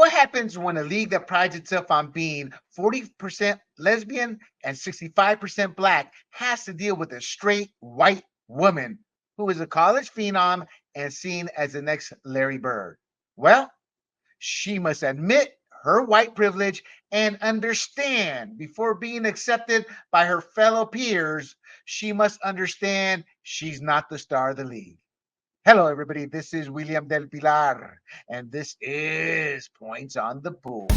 What happens when a league that prides itself on being 40% lesbian and 65% black has to deal with a straight white woman who is a college phenom and seen as the next Larry Bird? Well, she must admit her white privilege and understand before being accepted by her fellow peers, she must understand she's not the star of the league. Hello, everybody. This is William Del Pilar, and this is Points on the Pool.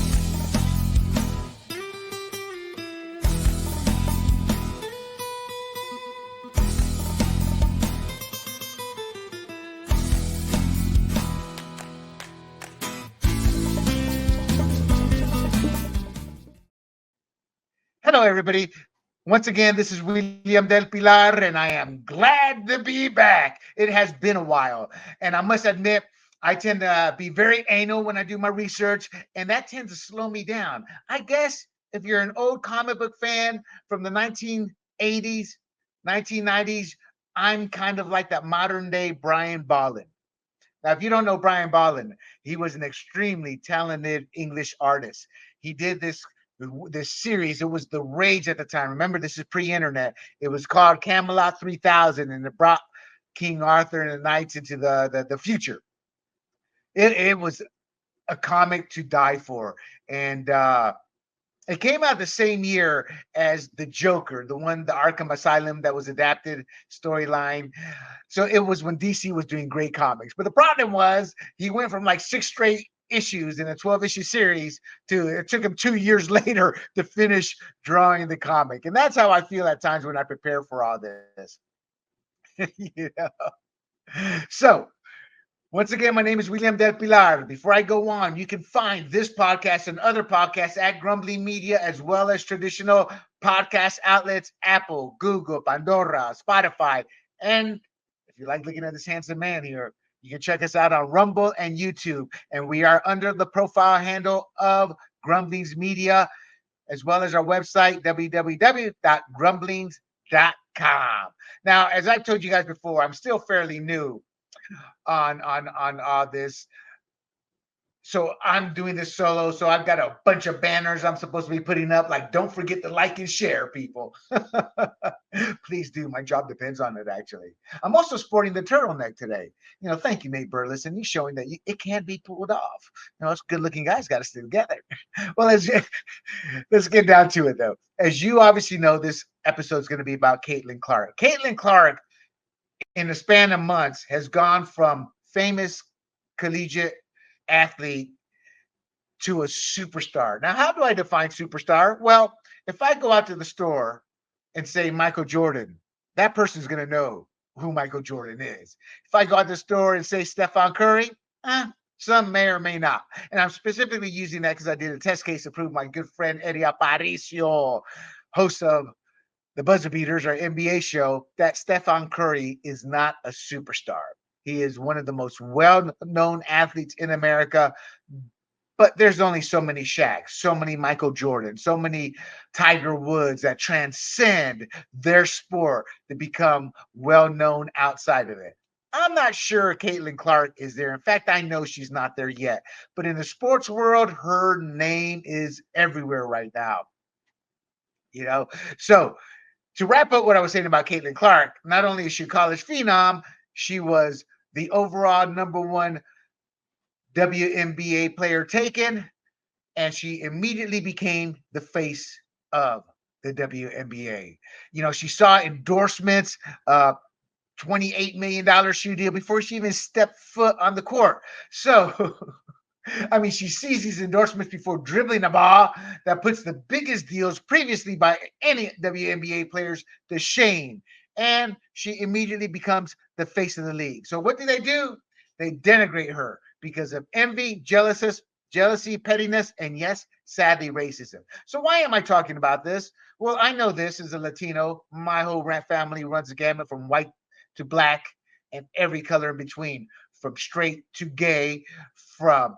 Hello, everybody. Once again, this is William Del Pilar, and I am glad to be back. It has been a while, and I must admit, I tend to be very anal when I do my research, and that tends to slow me down. I guess if you're an old comic book fan from the 1980s, 1990s, I'm kind of like that modern day Brian Bolland. Now, if you don't know Brian Bolland, he was an extremely talented English artist. He did this series. It was the rage at the time. Remember, this is pre-internet. It was called Camelot 3000, and it brought King Arthur and the knights into the future. It was a comic to die for, and it came out the same year as the Joker, the Arkham Asylum that was adapted storyline. So it was when DC was doing great comics. But the problem was he went from like 6 straight issues in a 12-issue series to it took him 2 years later to finish drawing the comic. And that's how I feel at times when I prepare for all this. you know? So once again, my name is William Del Pilar. Before I go on, you can find this podcast and other podcasts at Grumbling Media, as well as traditional podcast outlets, Apple, Google, Pandora, Spotify. And if you like looking at this handsome man here, you can check us out on Rumble and YouTube. And we are under the profile handle of Grumblings Media, as well as our website, www.grumblings.com. Now, as I've told you guys before, I'm still fairly new on this. So I'm doing this solo. So I've got a bunch of banners I'm supposed to be putting up. Like, don't forget to like and share, people. Please do. My job depends on it, actually. I'm also sporting the turtleneck today. Thank you, Nate Burleson. He's showing that it can be pulled off. Us good-looking guys got to stay together. Well, let's get down to it, though. As you obviously know, this episode is going to be about Caitlin Clark. Caitlin Clark, in the span of months, has gone from famous collegiate athlete to a superstar. Now, how do I define superstar? Well, if I go out to the store and say Michael Jordan, that person's going to know who Michael Jordan is. If I go out to the store and say Stephen Curry, some may or may not. And I'm specifically using that because I did a test case to prove my good friend Eddie Aparicio, host of the Buzzer Beaters, our NBA show, that Stephen Curry is not a superstar. He is one of the most well-known athletes in America, but there's only so many Shaqs, so many Michael Jordan, so many Tiger Woods that transcend their sport to become well-known outside of it. I'm not sure Caitlin Clark is there. In fact, I know she's not there yet. But in the sports world, her name is everywhere right now. So to wrap up what I was saying about Caitlin Clark, not only is she a college phenom, she was the overall number one WNBA player taken, and she immediately became the face of the WNBA. She saw endorsements, $28 million shoe deal before she even stepped foot on the court. So, I mean, she sees these endorsements before dribbling the ball. That puts the biggest deals previously by any WNBA players to shame. And she immediately becomes the face of the league. So what do? They denigrate her because of envy, jealousy, pettiness, and yes, sadly, racism. So why am I talking about this? Well, I know this as a Latino. My whole family runs the gamut from white to black and every color in between, from straight to gay, from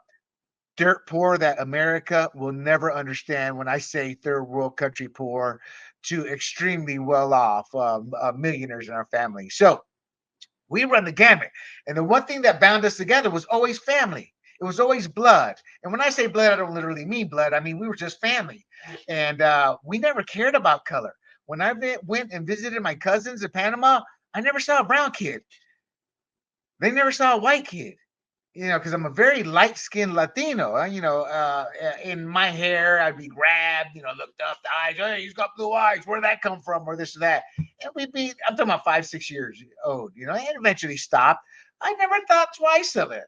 dirt poor that America will never understand when I say third world country poor, to extremely well off millionaires in our family. So we run the gamut. And the one thing that bound us together was always family. It was always blood. And when I say blood, I don't literally mean blood. I mean, we were just family. And we never cared about color. When I went and visited my cousins in Panama, I never saw a brown kid. They never saw a white kid, because I'm a very light skinned Latino. In my hair, I'd be grabbed, looked up, the eyes, hey, he's got blue eyes. Where did that come from? Or this or that. And I'm talking about 5, 6 years old, and eventually stopped. I never thought twice of it.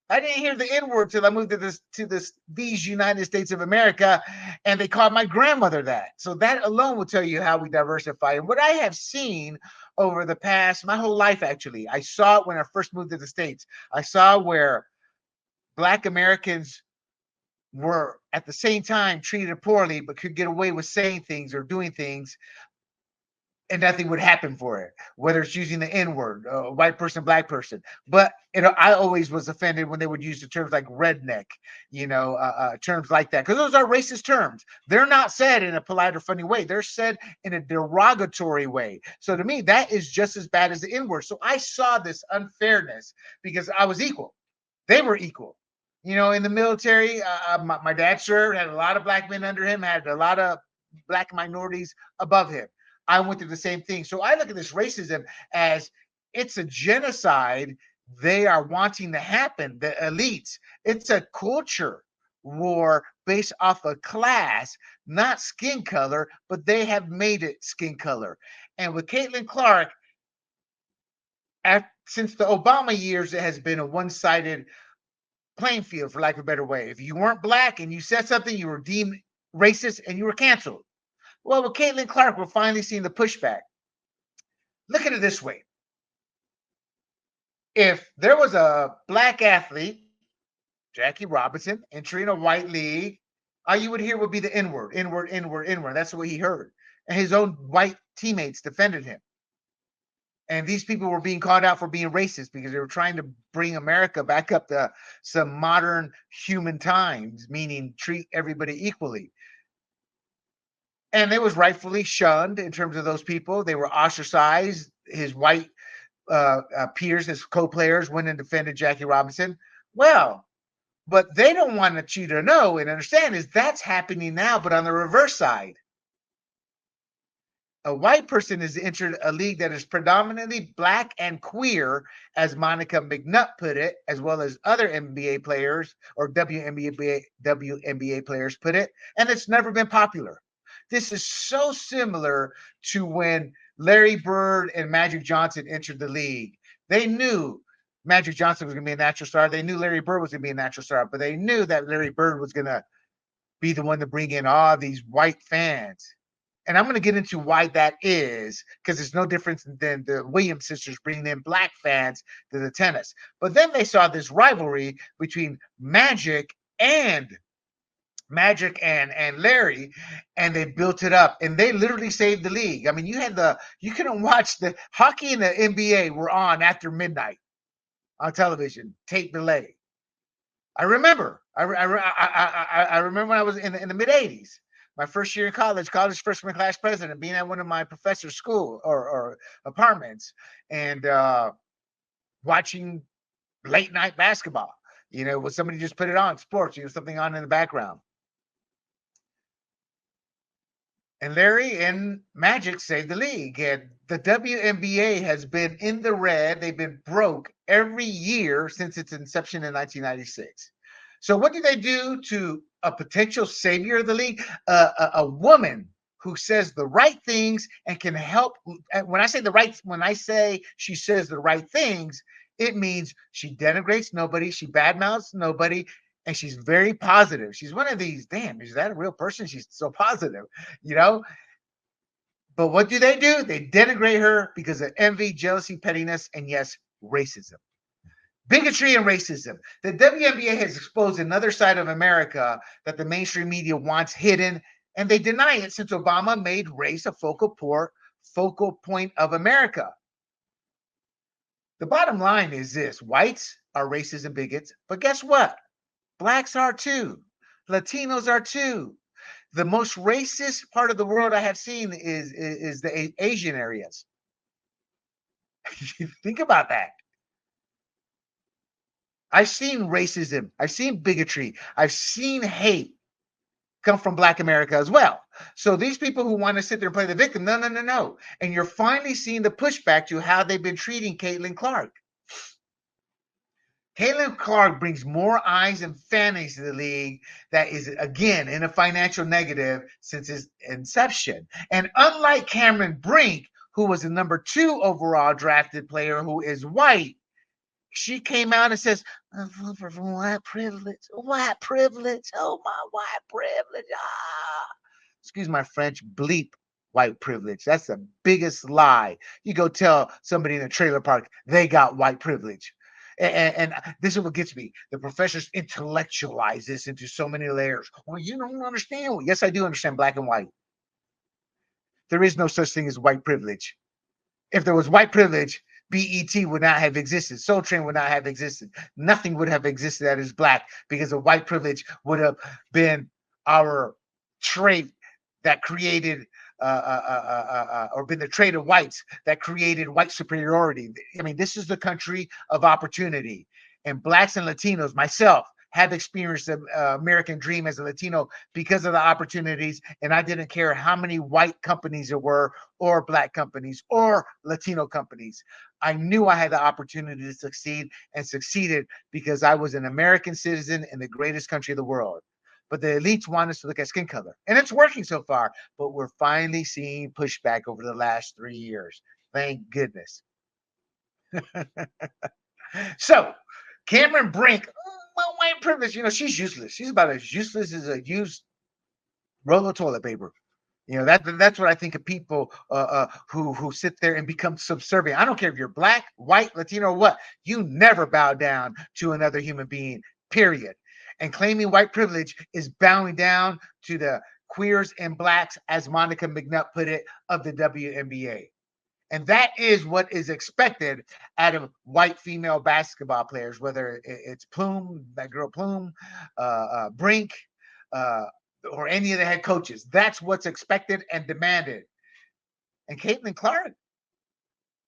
I didn't hear the N word till I moved to these United States of America, and they called my grandmother that. So that alone will tell you how we diversify. And what I have seen over the past, my whole life, actually, I saw it when I first moved to the States. I saw where Black Americans were at the same time treated poorly, but could get away with saying things or doing things, and nothing would happen for it, whether it's using the N word, white person, black person. But I always was offended when they would use the terms like redneck, terms like that, because those are racist terms. They're not said in a polite or funny way. They're said in a derogatory way. So to me, that is just as bad as the N word. So I saw this unfairness because I was equal. They were equal. In the military, my dad served, had a lot of black men under him, had a lot of black minorities above him. I went through the same thing. So I look at this racism as it's a genocide they are wanting to happen, the elites. It's a culture war based off of class, not skin color, but they have made it skin color. And with Caitlin Clark, since the Obama years, it has been a one-sided playing field, for lack of a better way. If you weren't black and you said something, you were deemed racist and you were canceled. Well, with Caitlin Clark, we're finally seeing the pushback. Look at it this way. If there was a black athlete, Jackie Robinson, entering a white league, all you would hear would be the N-word, N-word, N-word, N-word. That's what he heard. And his own white teammates defended him. And these people were being called out for being racist because they were trying to bring America back up to some modern human times, meaning treat everybody equally. And it was rightfully shunned in terms of those people. They were ostracized. His white peers, his co-players, went and defended Jackie Robinson. Well, but they don't want you to know and understand is that's happening now, but on the reverse side. A white person has entered a league that is predominantly black and queer, as Monica McNutt put it, as well as other NBA players or WNBA players put it, and it's never been popular. This is so similar to when Larry Bird and Magic Johnson entered the league. They knew Magic Johnson was going to be a natural star. They knew Larry Bird was going to be a natural star, but they knew that Larry Bird was going to be the one to bring in all these white fans. And I'm going to get into why that is, because it's no different than the Williams sisters bringing in black fans to the tennis. But then they saw this rivalry between Magic and Larry, and they built it up, and they literally saved the league. I mean, you couldn't watch the hockey and the NBA were on after midnight on television, tape delay. I remember when I was in the mid '80s. My first year in college freshman class president, being at one of my professor's school or apartments, and watching late night basketball. When somebody just put it on sports, something on in the background. And Larry and Magic saved the league. And the WNBA has been in the red. They've been broke every year since its inception in 1996. So what do they do to a potential savior of the league? A woman who says the right things and can help. When I say she says the right things, it means she denigrates nobody, she badmouths nobody, and she's very positive. She's one of these, damn, is that a real person? She's so positive, But what do? They denigrate her because of envy, jealousy, pettiness, and yes, racism. Bigotry and racism. The WNBA has exposed another side of America that the mainstream media wants hidden, and they deny it since Obama made race a focal point of America. The bottom line is this: whites are racist and bigots, but guess what? Blacks are too. Latinos are too. The most racist part of the world I have seen is the Asian areas. Think about that. I've seen racism. I've seen bigotry. I've seen hate come from Black America as well. So these people who want to sit there and play the victim, no, no, no, no. And you're finally seeing the pushback to how they've been treating Caitlin Clark. Caitlin Clark brings more eyes and fannies to the league that is, again, in a financial negative since its inception. And unlike Cameron Brink, who was the number 2 overall drafted player who is white, she came out and says, white privilege, oh my white privilege. Excuse my French, bleep white privilege. That's the biggest lie. You go tell somebody in a trailer park they got white privilege. And this is what gets me. The professors intellectualize this into so many layers. Well, you don't understand. Yes, I do understand black and white. There is no such thing as white privilege. If there was white privilege, BET would not have existed. Soul Train would not have existed. Nothing would have existed that is black, because the white privilege would have been our trait that created or been the trait of whites that created white superiority. I mean, this is the country of opportunity, and blacks and Latinos, myself, have experienced the American dream as a Latino because of the opportunities. And I didn't care how many white companies there were, or black companies, or Latino companies. I knew I had the opportunity to succeed, and succeeded because I was an American citizen in the greatest country of the world. But the elites want us to look at skin color, and it's working so far. But we're finally seeing pushback over the last 3 years. Thank goodness. So, Cameron Brink, well, white privilege, she's useless. She's about as useless as a used roll of toilet paper. That's what I think of people who sit there and become subservient. I don't care if you're black, white, Latino, or what. You never bow down to another human being, period. And claiming white privilege is bowing down to the queers and blacks, as Monica McNutt put it, of the WNBA. And that is what is expected out of white female basketball players, whether it's Plume, that girl Plume, Brink, or any of the head coaches. That's what's expected and demanded. And Caitlin Clark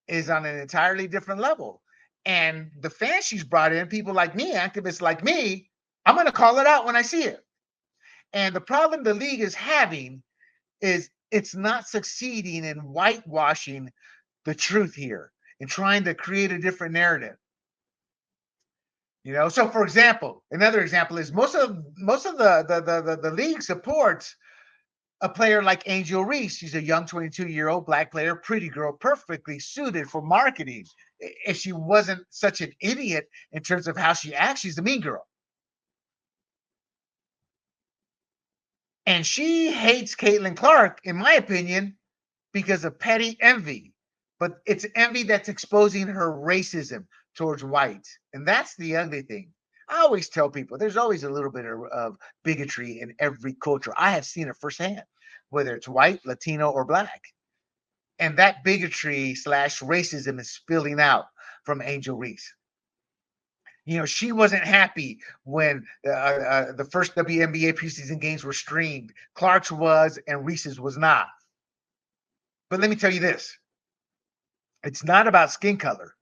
is on an entirely different level. And the fans she's brought in, people like me, activists like me, I'm going to call it out when I see it. And the problem the league is having is it's not succeeding in whitewashing the truth here and trying to create a different narrative. So for example, another example is most of the league supports a player like Angel Reese. She's a young 22-year-old black player, pretty girl, perfectly suited for marketing. If she wasn't such an idiot in terms of how she acts, she's a mean girl. And she hates Caitlin Clark, in my opinion, because of petty envy. But it's envy that's exposing her racism towards whites. And that's the ugly thing. I always tell people there's always a little bit of bigotry in every culture. I have seen it firsthand, whether it's white, Latino, or black. And that bigotry / racism is spilling out from Angel Reese. She wasn't happy when the first WNBA preseason games were streamed. Clark's was, and Reese's was not. But let me tell you this. It's not about skin color.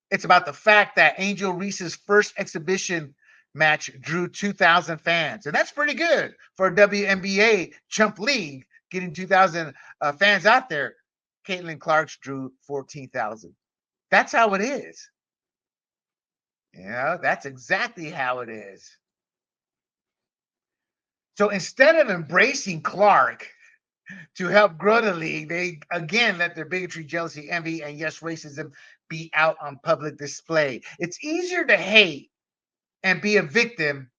It's about the fact that Angel Reese's first exhibition match drew 2,000 fans. And that's pretty good for a WNBA chump league, getting 2,000 fans out there. Caitlin Clark's drew 14,000. That's how it is. That's exactly how it is. So instead of embracing Clark to help grow the league, they again let their bigotry, jealousy, envy, and yes, racism be out on public display. It's easier to hate and be a victim,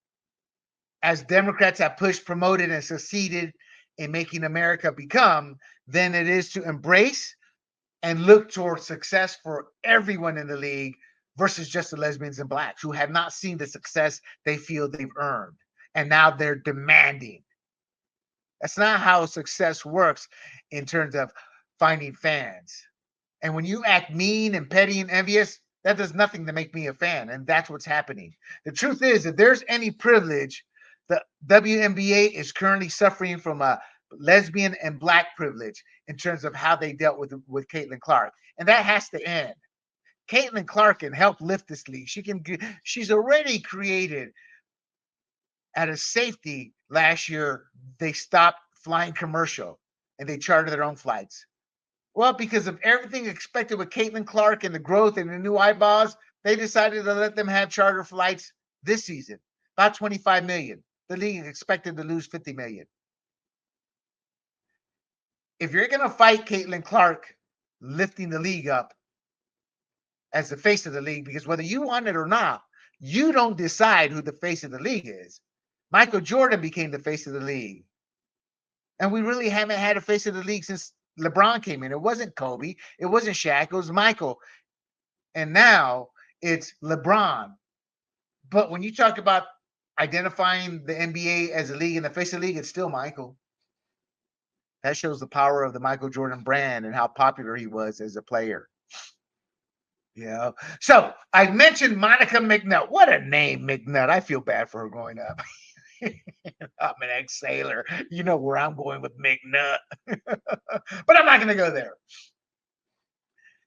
as Democrats have pushed, promoted, and succeeded in making America become, than it is to embrace and look towards success for everyone in the league versus just the lesbians and blacks who have not seen the success they feel they've earned. And now they're demanding. That's not how success works in terms of finding fans. And when you act mean and petty and envious, that does nothing to make me a fan. And that's what's happening. The truth is, if there's any privilege, the WNBA is currently suffering from a lesbian and black privilege in terms of how they dealt with Caitlin Clark. And that has to end. Caitlin Clark can help lift this league. She's already created at a safety last year. They stopped flying commercial and they charter their own flights. Well, because of everything expected with Caitlin Clark and the growth and the new eyeballs, they decided to let them have charter flights this season, about 25 million. The league expected to lose 50 million. If you're going to fight Caitlin Clark lifting the league up as the face of the league, because whether you want it or not, you don't decide who the face of the league is. Michael Jordan became the face of the league. And we really haven't had a face of the league since LeBron came in. It wasn't Kobe. It wasn't Shaq. It was Michael. And now it's LeBron. But when you talk about identifying the NBA as a league and the face of the league, it's still Michael. That shows the power of the Michael Jordan brand and how popular he was as a player. Yeah. So I mentioned Monica McNutt. What a name, McNutt. I feel bad for her growing up. I'm an ex-sailor. You know where I'm going with McNutt. But I'm not going to go there.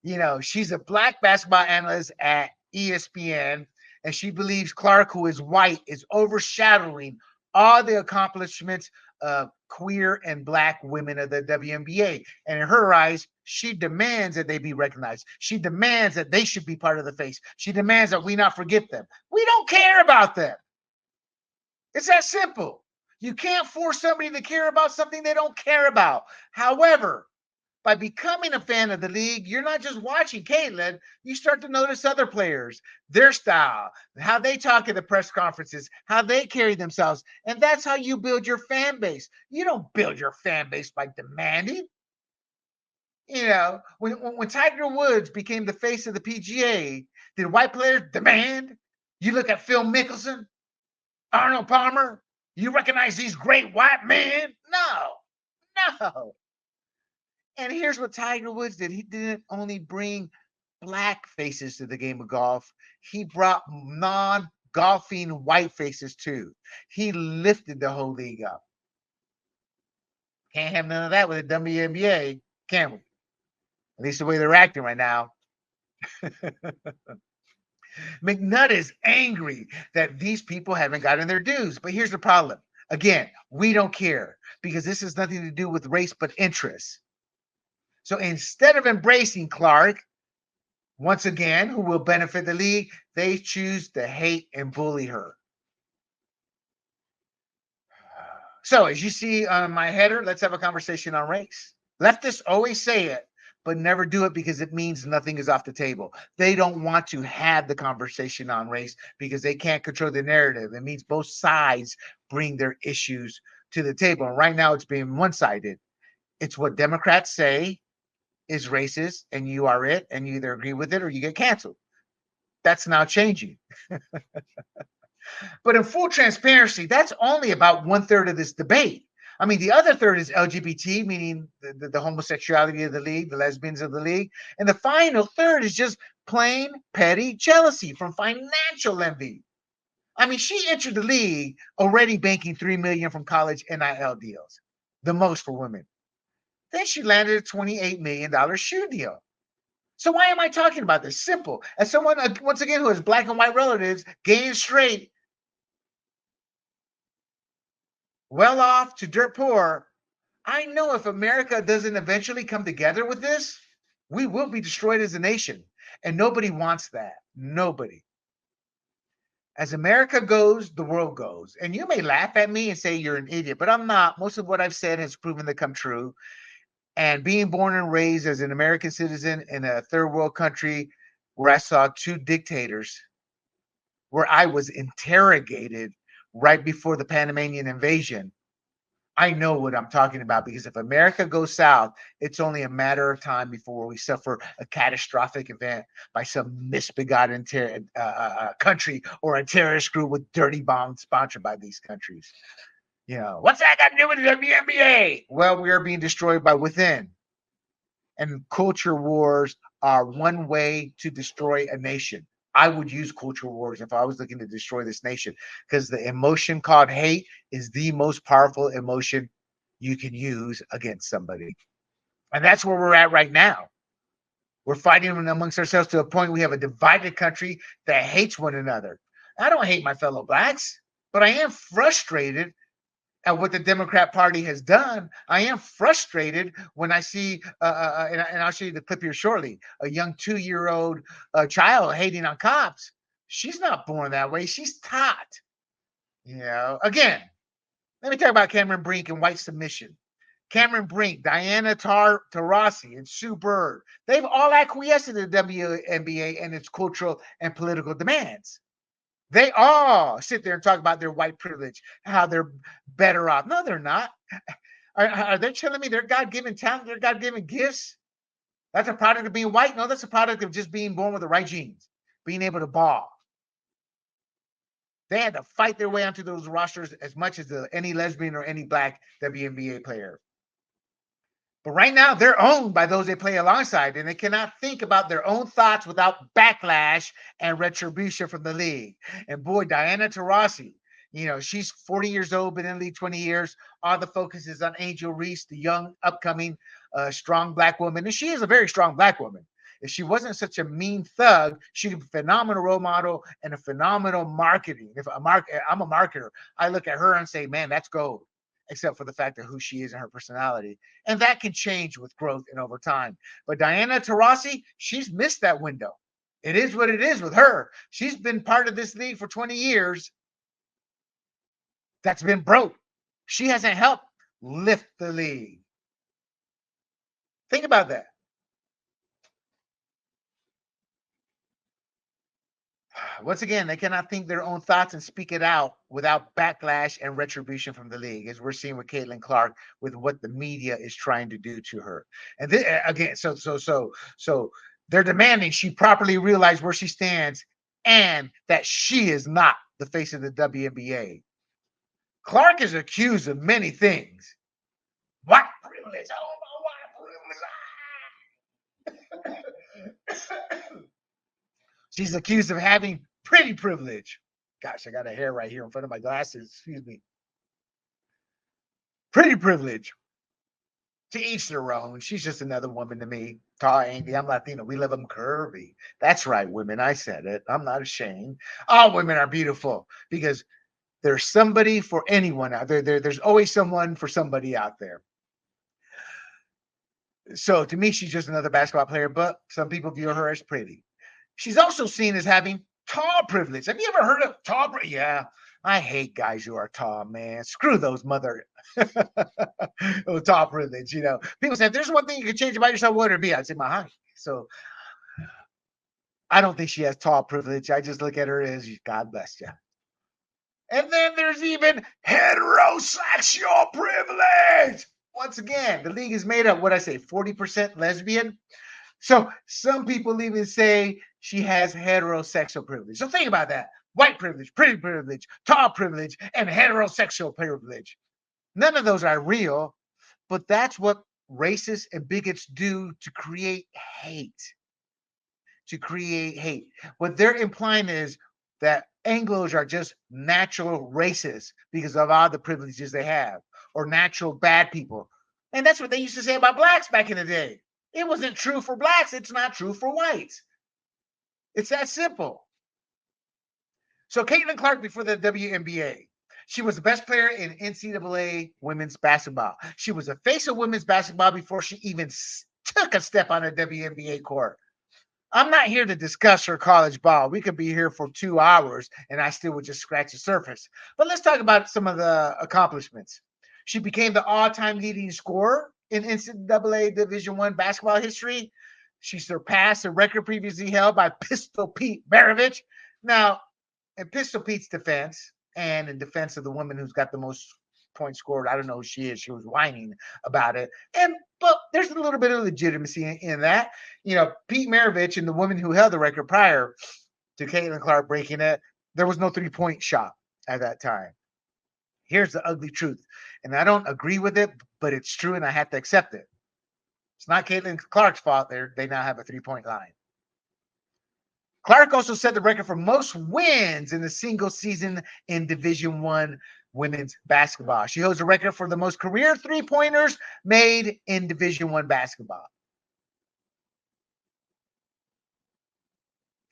You know, she's a black basketball analyst at ESPN, and she believes Clark, who is white, is overshadowing all the accomplishments of queer and black women of the WNBA. And in her eyes, she demands that they be recognized. She demands that they should be part of the face. She demands that we not forget them. We don't care about them. It's that simple. You can't force somebody to care about something they don't care about. However, by becoming a fan of the league, you're not just watching Caitlin. You start to notice other players, their style, how they talk at the press conferences, how they carry themselves. And that's how you build your fan base. You don't build your fan base by demanding. You know, when Tiger Woods became the face of the PGA, did white players demand? You look at Phil Mickelson, Arnold Palmer, you recognize these great white men? No. And here's what Tiger Woods did. He didn't only bring black faces to the game of golf. He brought non-golfing white faces too. He lifted the whole league up. Can't have none of that with the WNBA, can we? At least the way they're acting right now. McNutt is angry that these people haven't gotten their dues. But here's the problem. Again, we don't care because this has nothing to do with race but interest. So instead of embracing Clark, once again, who will benefit the league, they choose to hate and bully her. So as you see on my header, let's have a conversation on race. Leftists always say it, but never do it because it means nothing is off the table. They don't want to have the conversation on race because they can't control the narrative. It means both sides bring their issues to the table. And right now it's being one-sided. It's what Democrats say is racist, and you are it, and you either agree with it or you get canceled. That's now changing. But in full transparency, that's only about 1/3 of this debate. I mean, the other third is LGBT, meaning the homosexuality of the league, the lesbians of the league. And the final third is just plain petty jealousy from financial envy. I mean, she entered the league already banking $3 million from college NIL deals, the most for women. Then she landed a $28 million shoe deal. So why am I talking about this? Simple. As someone, once again, who has black and white relatives, gay and straight, well off to dirt poor, I know if America doesn't eventually come together with this, we will be destroyed as a nation. And nobody wants that. Nobody. As America goes, the world goes. And you may laugh at me and say you're an idiot, but I'm not. Most of what I've said has proven to come true. And being born and raised as an American citizen in a third world country where I saw two dictators, where I was interrogated right before the Panamanian invasion, I know what I'm talking about, because if America goes south, it's only a matter of time before we suffer a catastrophic event by some misbegotten country or a terrorist group with dirty bombs sponsored by these countries. You know, what's that got to do with the WNBA? Well, we are being destroyed by within. And culture wars are one way to destroy a nation. I would use culture wars if I was looking to destroy this nation, because the emotion called hate is the most powerful emotion you can use against somebody. And that's where we're at right now. We're fighting amongst ourselves to a point we have a divided country that hates one another. I don't hate my fellow blacks, but I am frustrated at what the Democrat Party has done. I am frustrated when I see, and I'll show you the clip here shortly, a young 2-year-old child hating on cops. She's not born that way. She's taught. Again, let me talk about Cameron Brink and white submission. Cameron Brink, Diana Taurasi, and Sue Bird, they've all acquiesced to the WNBA and its cultural and political demands. They all sit there and talk about their white privilege, how they're better off. No, they're not. Are they telling me their God-given talent, their God-given gifts? That's a product of being white? No, that's a product of just being born with the right genes, being able to ball. They had to fight their way onto those rosters as much as any lesbian or any black WNBA player. But right now, they're owned by those they play alongside, and they cannot think about their own thoughts without backlash and retribution from the league. And boy, Diana Taurasi, she's 40 years old, been in the league 20 years. All the focus is on Angel Reese, the young, upcoming, strong black woman. And she is a very strong black woman. If she wasn't such a mean thug, she'd be a phenomenal role model and a phenomenal marketing. I'm a marketer, I look at her and say, man, that's gold, except for the fact of who she is and her personality. And that can change with growth and over time. But Diana Taurasi, she's missed that window. It is what it is with her. She's been part of this league for 20 years. That's been broke. She hasn't helped lift the league. Think about that. Once again, they cannot think their own thoughts and speak it out without backlash and retribution from the league, as we're seeing with Caitlin Clark, with what the media is trying to do to her. And again, so they're demanding she properly realize where she stands and that she is not the face of the WNBA. Clark is accused of many things. White privilege. Oh, my white privilege. She's accused of having pretty privilege. Gosh, I got a hair right here in front of my glasses. Excuse me. Pretty privilege. To each their own. She's just another woman to me. Tall, angry. I'm Latino. We love them curvy. That's right, women. I said it. I'm not ashamed. All women are beautiful because there's somebody for anyone out there. There's always someone for somebody out there. So to me, she's just another basketball player, but some people view her as pretty. She's also seen as having tall privilege. Have you ever heard of tall? Yeah, I hate guys who are tall, man. Screw those mother tall privilege. People say if there's one thing you can change about yourself, what would it be? I'd say my height. So I don't think she has tall privilege. I just look at her as God bless you. And then there's even heterosexual privilege. Once again, the league is made up, 40% lesbian. So some people even say she has heterosexual privilege. So think about that. White privilege, pretty privilege, tall privilege, and heterosexual privilege. None of those are real, but that's what racists and bigots do to create hate. What they're implying is that Anglos are just natural racists because of all the privileges they have, or natural bad people. And that's what they used to say about blacks back in the day. It wasn't true for blacks. It's not true for whites. It's that simple. So Caitlin Clark, before the WNBA, she was the best player in NCAA women's basketball. She was a face of women's basketball before she even took a step on a WNBA court. I'm not here to discuss her college ball. We could be here for 2 hours and I still would just scratch the surface. But let's talk about some of the accomplishments. She became the all-time leading scorer in NCAA Division I basketball history. She surpassed a record previously held by Pistol Pete Maravich. Now, in Pistol Pete's defense, and in defense of the woman who's got the most points scored, I don't know who she is. She was whining about it. But there's a little bit of legitimacy in that. Pete Maravich and the woman who held the record prior to Caitlin Clark breaking it, there was no three-point shot at that time. Here's the ugly truth. And I don't agree with it, but it's true and I have to accept it. It's not Caitlin Clark's fault. They now have a three-point line. Clark also set the record for most wins in a single season in Division I women's basketball. She holds a record for the most career three-pointers made in Division I basketball.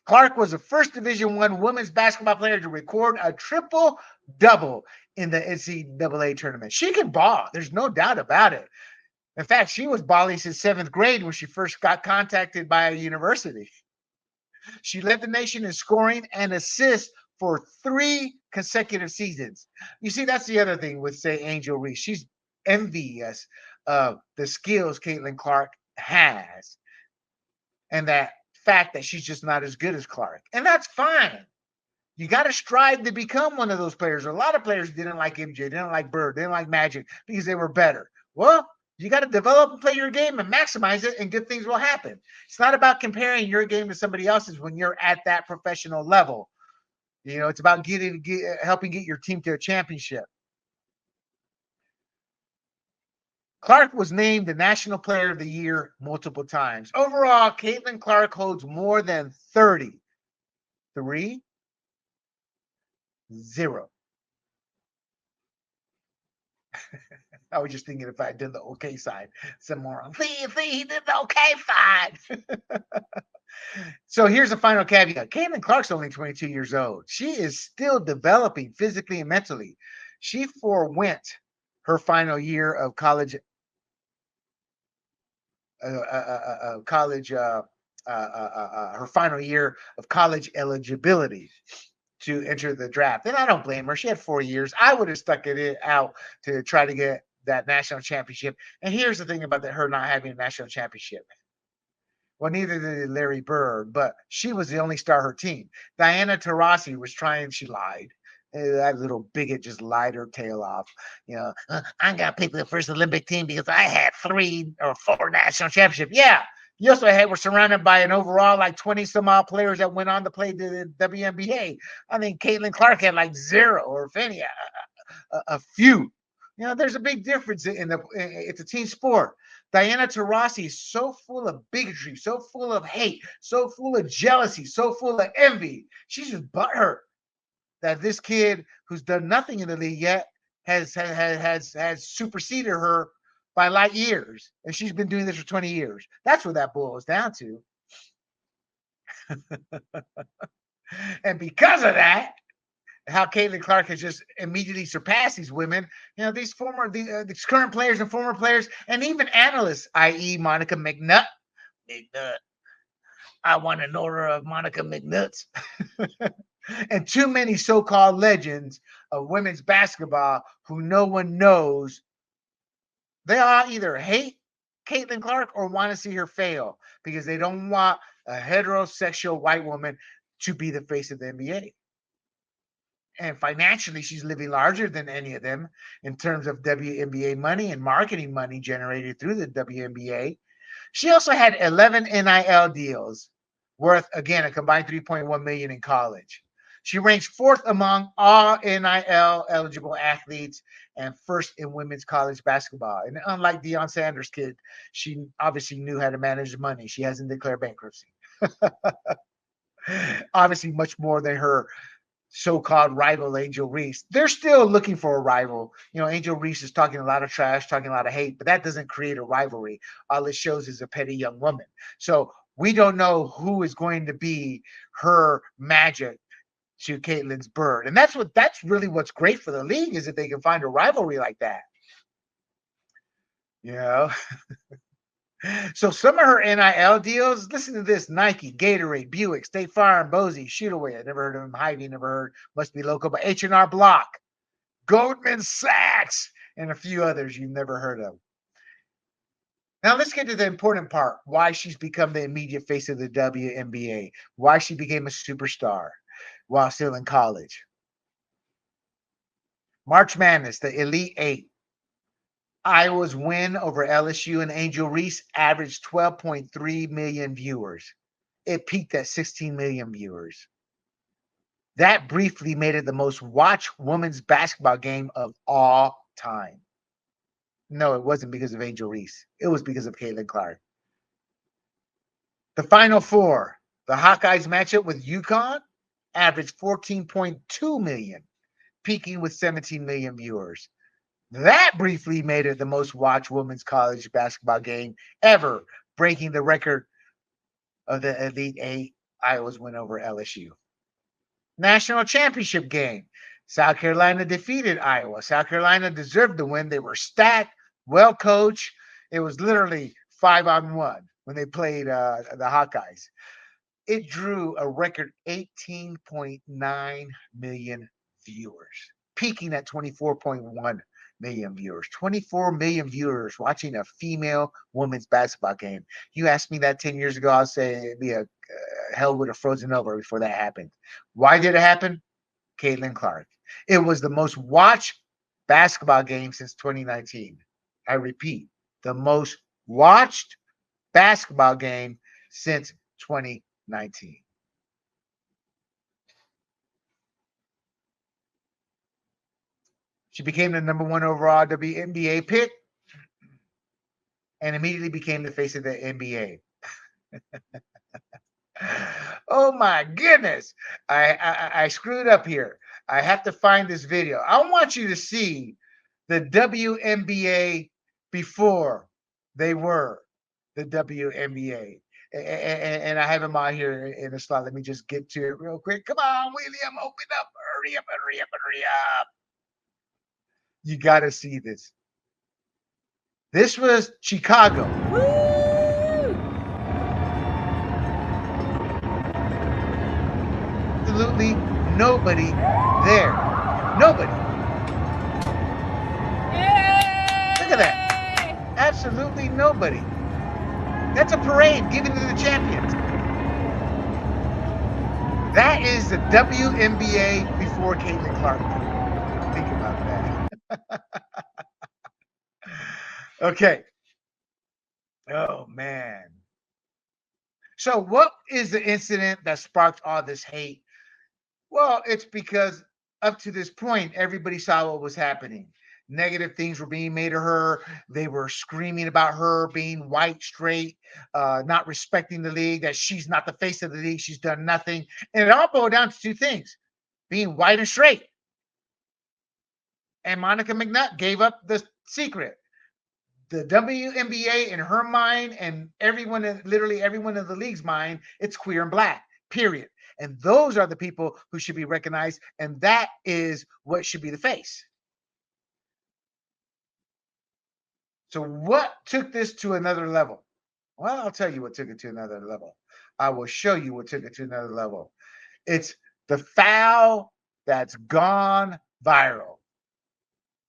Clark was the first Division I women's basketball player to record a triple-double in the NCAA tournament. She can ball. There's no doubt about it. In fact, she was balling since 7th grade when she first got contacted by a university. She led the nation in scoring and assists for 3 consecutive seasons. You see, that's the other thing with, say, Angel Reese. She's envious of the skills Caitlin Clark has and that fact that she's just not as good as Clark. And that's fine. You got to strive to become one of those players. A lot of players didn't like MJ, didn't like Bird, didn't like Magic because they were better. Well, you got to develop and play your game and maximize it, and good things will happen. It's not about comparing your game to somebody else's when you're at that professional level. You know, it's about helping get your team to a championship. Clark was named the National Player of the Year multiple times. Overall, Caitlin Clark holds more than 30. 3, 0. I was just thinking if I did the okay side some more. See, he did the okay side. So here's the final caveat. Caitlin Clark's only 22 years old. She is still developing physically and mentally. She forewent her final year of college her final year of college eligibility to enter the draft. And I don't blame her. She had 4 years. I would have stuck it out to try to get that national championship. And here's the thing about her not having a national championship. Well, neither did Larry Bird, but she was the only star of her team. Diana Taurasi was trying, she lied. That little bigot just lied her tail off. You know, I got picked the first Olympic team because I had 3 or 4 national championships. Yeah. You also were surrounded by an overall like 20 some odd players that went on to play the WNBA. I think Caitlin Clark had like 0, or if any, a few. You know, there's a big difference it's a team sport. Diana Taurasi is so full of bigotry, so full of hate, so full of jealousy, so full of envy. She's just butthurt that this kid who's done nothing in the league yet has superseded her by light years, and she's been doing this for 20 years. That's what that boils down to. And because of that, how Caitlin Clark has just immediately surpassed these women, you know, these current players and former players, and even analysts, i.e. Monica McNutt. I want an order of Monica McNutts. And too many so-called legends of women's basketball who no one knows. They all either hate Caitlin Clark or want to see her fail because they don't want a heterosexual white woman to be the face of the NBA. And financially, she's living larger than any of them in terms of WNBA money and marketing money generated through the WNBA. She also had 11 NIL deals worth, again, a combined $3.1 million in college. She ranks 4th among all NIL eligible athletes and 1st in women's college basketball. And unlike Deion Sanders' kid, she obviously knew how to manage money. She hasn't declared bankruptcy. Obviously, much more than her so-called rival Angel Reese. They're still looking for a rival. You know, Angel Reese is talking a lot of trash, talking a lot of hate, but that doesn't create a rivalry. All it shows is a petty young woman. So we don't know who is going to be her magic to Caitlin's Bird. And that's really what's great for the league, is that they can find a rivalry like that. You know? So some of her NIL deals, listen to this: Nike, Gatorade, Buick, State Farm, Bozy, Shootaway. I never heard of them. Hy-Vee, never heard. Must be local. But H&R Block, Goldman Sachs, and a few others you've never heard of. Now let's get to the important part: why she's become the immediate face of the WNBA, why she became a superstar while still in college. March Madness, the Elite Eight. Iowa's win over LSU and Angel Reese averaged 12.3 million viewers. It peaked at 16 million viewers. That briefly made it the most watched women's basketball game of all time. No, it wasn't because of Angel Reese. It was because of Caitlin Clark. The Final Four, the Hawkeyes matchup with UConn, averaged 14.2 million, peaking with 17 million viewers. That briefly made it the most watched women's college basketball game ever, breaking the record of the Elite Eight. Iowa's win over LSU. National championship game. South Carolina defeated Iowa. South Carolina deserved the win. They were stacked, well coached. It was literally 5-on-1 when they played the Hawkeyes. It drew a record 18.9 million viewers, peaking at 24.1 million viewers. 24 million viewers watching a female women's basketball game. You asked me that 10 years ago, I'll say it'd be a hell would have frozen over before that happened. Why did it happen? Caitlin Clark. It was the most watched basketball game since 2019. I repeat, the most watched basketball game since 2019. She became the number 1 overall WNBA pick and immediately became the face of the NBA. Oh my goodness. I screwed up here. I have to find this video. I want you to see the WNBA before they were the WNBA. And I have them on here in a slot. Let me just get to it real quick. Come on, William, open up. Hurry up, hurry up, hurry up. You got to see this. This was Chicago. Woo! Absolutely nobody there. Nobody. Yay! Look at that. Absolutely nobody. That's a parade given to the champions. That is the WNBA before Caitlin Clark. Think about that. Okay. Oh, man. So what is the incident that sparked all this hate? Well, it's because up to this point, everybody saw what was happening. Negative things were being made of her. They were screaming about her being white, straight, not respecting the league, that she's not the face of the league. She's done nothing. And it all boiled down to 2 things: being white and straight. And Monica McNutt gave up the secret. The WNBA, in her mind, and literally everyone in the league's mind, it's queer and black, period. And those are the people who should be recognized. And that is what should be the face. So what took this to another level? Well, I'll tell you what took it to another level. I will show you what took it to another level. It's the foul that's gone viral.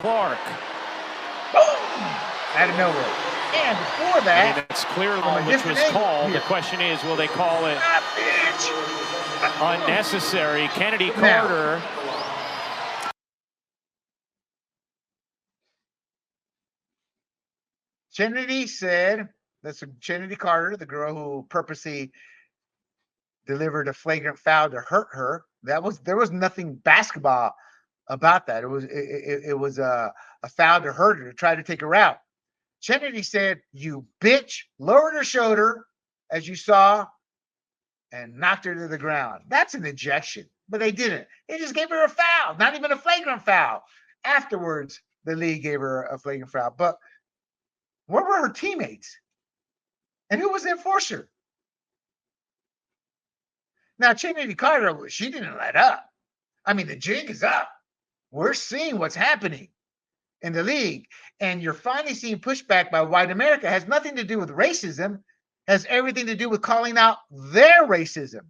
Clark. Boom! Out of nowhere. And before that, I mean, that's clearly which was called. The question is, will they call it unnecessary? Kennedy Carter. Kennedy said, that's Kennedy Carter, the girl who purposely delivered a flagrant foul to hurt her. There was nothing basketball about that. It was a foul to hurt her, to try to take her out. Kennedy said, "You bitch," lowered her shoulder, as you saw, and knocked her to the ground. That's an ejection, but they didn't. They just gave her a foul, not even a flagrant foul. Afterwards, the league gave her a flagrant foul. But where were her teammates? And who was the enforcer? Now, Kennedy Carter, she didn't let up. I mean, the jig is up. We're seeing what's happening in the league. And you're finally seeing pushback by white America. It has nothing to do with racism. It has everything to do with calling out their racism.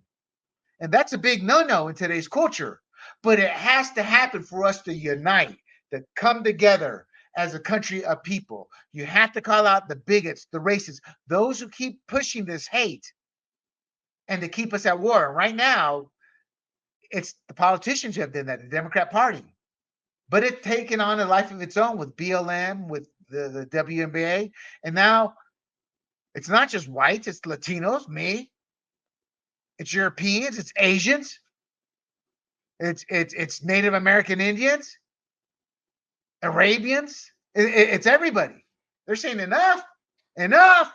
And that's a big no-no in today's culture. But it has to happen for us to unite, to come together as a country of people. You have to call out the bigots, the racists, those who keep pushing this hate and to keep us at war. Right now, it's the politicians who have done that, the Democrat Party. But it's taken on a life of its own with BLM, with the WNBA. And now it's not just whites, it's Latinos, me. It's Europeans, it's Asians. It's Native American Indians, Arabians. It's everybody. They're saying enough, enough.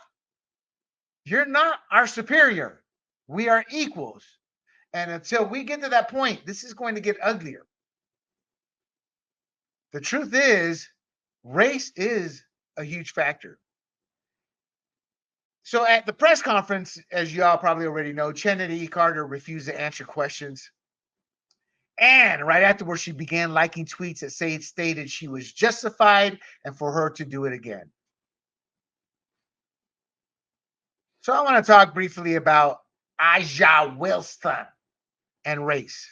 You're not our superior. We are equals. And until we get to that point, this is going to get uglier. The truth is, race is a huge factor. So at the press conference, as y'all probably already know, Kennedy Carter refused to answer questions. And right afterwards, she began liking tweets that stated she was justified and for her to do it again. So I want to talk briefly about Aja Wilson and race.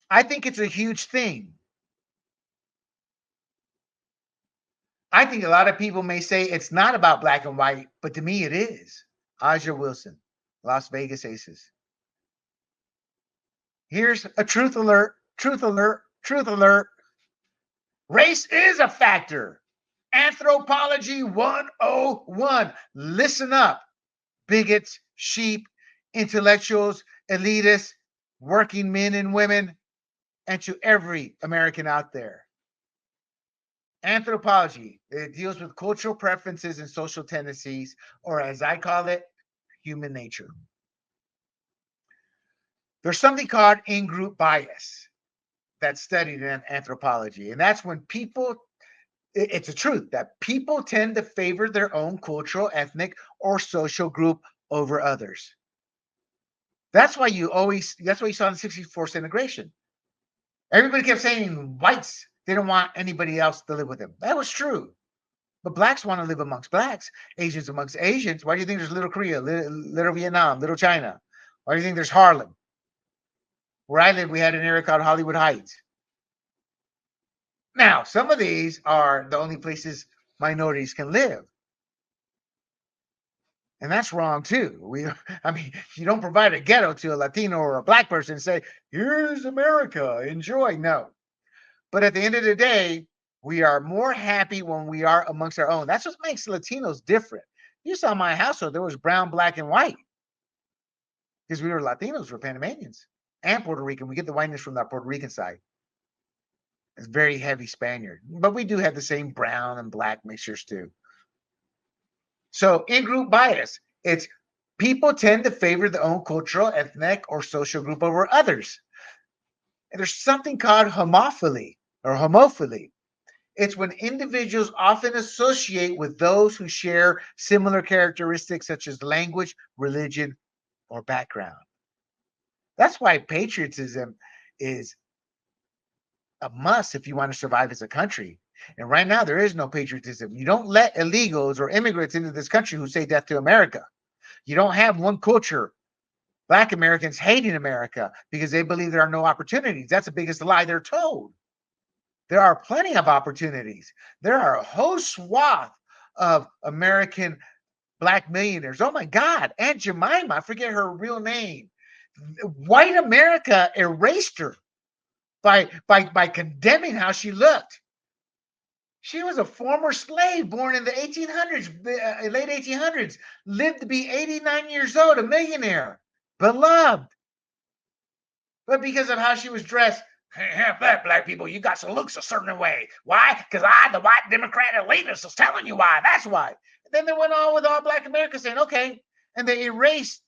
I think it's a huge thing. I think a lot of people may say it's not about black and white, but to me it is. Aja Wilson, Las Vegas Aces. Here's a truth alert, truth alert, truth alert. Race is a factor. Anthropology 101. Listen up, bigots, sheep, intellectuals, elitists, working men and women, and to every American out there. Anthropology, it deals with cultural preferences and social tendencies, or as I call it, human nature. There's something called in-group bias that's studied in anthropology, and that's when people, it's a truth that people tend to favor their own cultural, ethnic, or social group over others. That's why you saw in 64 integration. Everybody kept saying whites didn't want anybody else to live with them. That was true. But blacks want to live amongst blacks, Asians amongst Asians. Why do you think there's Little Korea, Little Vietnam, Little China? Why do you think there's Harlem? Where I live, we had an area called Hollywood Heights. Now, some of these are the only places minorities can live. And that's wrong too. You don't provide a ghetto to a Latino or a black person and say, here's America, enjoy. No. But at the end of the day, we are more happy when we are amongst our own. That's what makes Latinos different. You saw my household, there was brown, black, and white. Because we were Latinos, we're Panamanians, and Puerto Rican. We get the whiteness from that Puerto Rican side. It's very heavy Spaniard. But we do have the same brown and black mixtures too. So in-group bias, it's people tend to favor their own cultural, ethnic, or social group over others. And there's something called homophily or homophily. It's when individuals often associate with those who share similar characteristics such as language, religion, or background. That's why patriotism is a must if you want to survive as a country. And right now, there is no patriotism. You don't let illegals or immigrants into this country who say death to America. You don't have one culture. Black Americans hating America because they believe there are no opportunities. That's the biggest lie they're told. There are plenty of opportunities. There are a whole swath of American black millionaires. Oh my God, Aunt Jemima, I forget her real name. White America erased her by condemning how she looked. She was a former slave born in the 1800s, late 1800s, lived to be 89 years old, a millionaire, beloved. But because of how she was dressed, black people, you got to look a certain way. Why? Because the white Democrat elitist is telling you why. That's why. And then they went on with all black Americans saying, okay, and they erased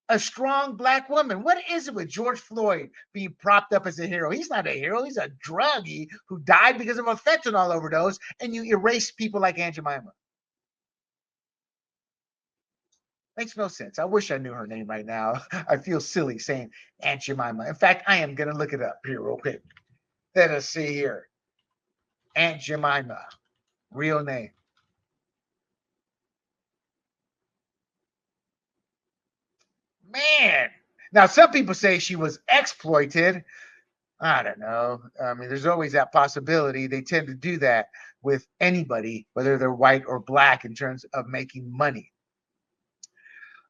a strong black woman. What is it with George Floyd being propped up as a hero? He's not a hero. He's a druggie who died because of a fentanyl overdose, and you erase people like Aunt Jemima. Makes no sense. I wish I knew her name right now. I feel silly saying Aunt Jemima. In fact, I am going to look it up here real quick. Let us see here. Aunt Jemima, real name. Man. Now, some people say she was exploited. I don't know. I mean, there's always that possibility. They tend to do that with anybody, whether they're white or black, in terms of making money.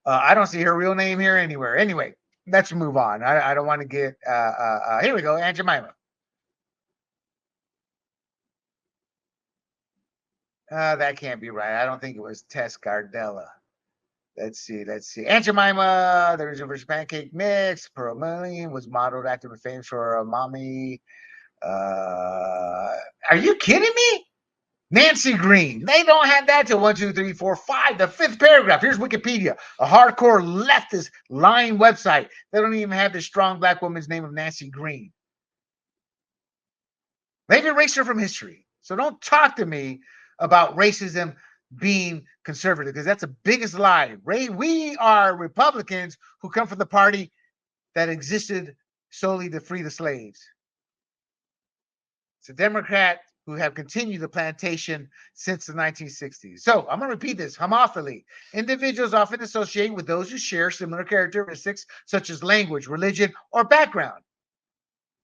I don't see her real name here anywhere. Anyway, let's move on. I don't want to get. Here we go, Aunt Jemima. That can't be right. I don't think it was Tess Gardella. Let's see. Aunt Jemima, the original version pancake mix. Pearl Million was modeled after the famous for mommy. Are you kidding me? Nancy Green. They don't have that till 1, 2, 3, 4, 5. The 5th paragraph. Here's Wikipedia, a hardcore leftist lying website. They don't even have the strong black woman's name of Nancy Green. They've erased her from history. So don't talk to me about racism being conservative, because that's the biggest lie. We are Republicans who come from the party that existed solely to free the slaves. It's a Democrat who have continued the plantation since the 1960s. So I'm going to repeat this. Homophily. Individuals often associate with those who share similar characteristics such as language, religion, or background.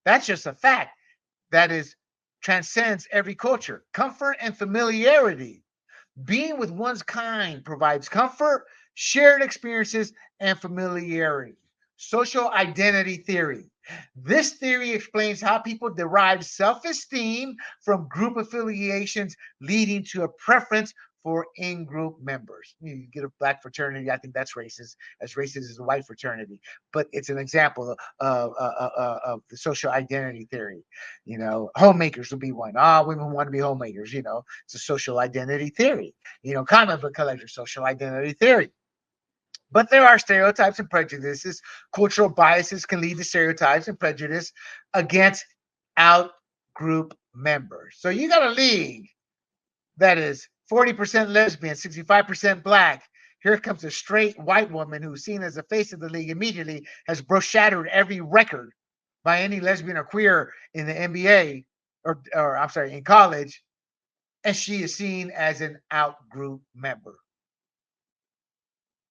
That's just a fact that is transcends every culture. Comfort and familiarity. Being with one's kind provides comfort, shared experiences, and familiarity. Social identity theory. This theory explains how people derive self-esteem from group affiliations, leading to a preference for in-group members. You get a black fraternity, I think that's racist, as racist as a white fraternity. But it's an example of the social identity theory. You know, homemakers would be one. Women want to be homemakers. You know, it's a social identity theory. You know, comic book collector, social identity theory. But there are stereotypes and prejudices. Cultural biases can lead to stereotypes and prejudice against out group members. So you got a league that is 40% lesbian, 65% black. Here comes a straight white woman who's seen as the face of the league immediately, has shattered every record by any lesbian or queer in the NBA, or I'm sorry, in college, and she is seen as an out group member.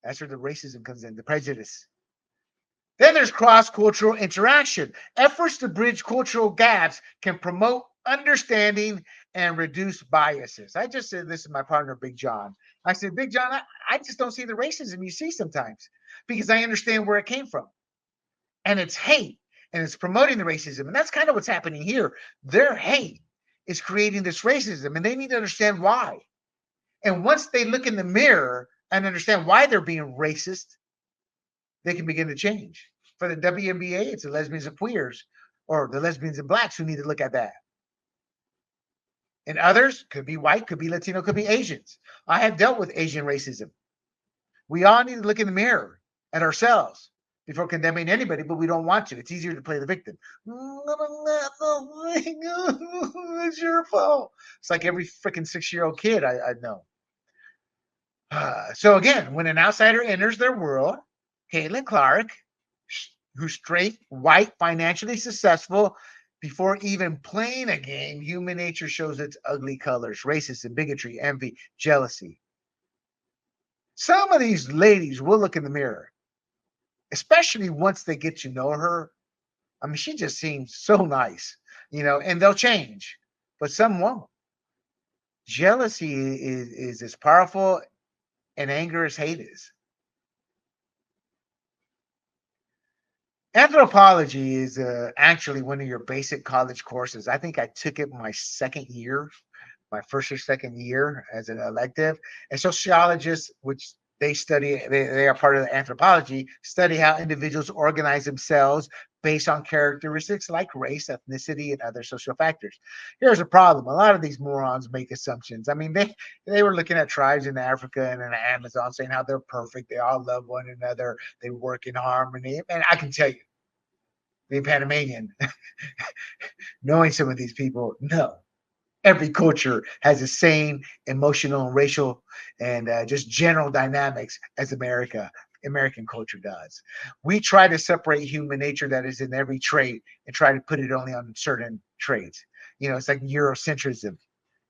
That's where the racism comes in, the prejudice. Then there's cross-cultural interaction. Efforts to bridge cultural gaps can promote understanding and reduce biases. I just said this to my partner, Big John. I said, Big John, I just don't see the racism you see sometimes, because I understand where it came from. And it's hate, and it's promoting the racism. And that's kind of what's happening here. Their hate is creating this racism, and they need to understand why. And once they look in the mirror and understand why they're being racist, they can begin to change. For the WNBA, it's the lesbians and queers, or the lesbians and blacks, who need to look at that. And others could be white, could be Latino, could be Asians. I have dealt with Asian racism. We all need to look in the mirror at ourselves before condemning anybody, but we don't want to. It's easier to play the victim. It's your fault. It's like every freaking 6-year-old kid I know. So again, when an outsider enters their world, Caitlin Clark, who's straight, white, financially successful, before even playing a game, human nature shows its ugly colors: racism, bigotry, envy, jealousy. Some of these ladies will look in the mirror, especially once they get to know her. I mean, she just seems so nice, you know, and they'll change, but some won't. Jealousy is as powerful, and anger as hate is. Anthropology is actually one of your basic college courses. I think I took it my second year, my first or second year as an elective. And sociologists, which they are part of the anthropology, study how individuals organize themselves based on characteristics like race, ethnicity, and other social factors. Here's a problem. A lot of these morons make assumptions. I mean, they were looking at tribes in Africa and in the Amazon, saying how they're perfect. They all love one another. They work in harmony. And I can tell you, being Panamanian, knowing some of these people, no. Every culture has the same emotional and racial and just general dynamics as American culture does. We try to separate human nature that is in every trait and try to put it only on certain traits. You know, it's like Eurocentrism.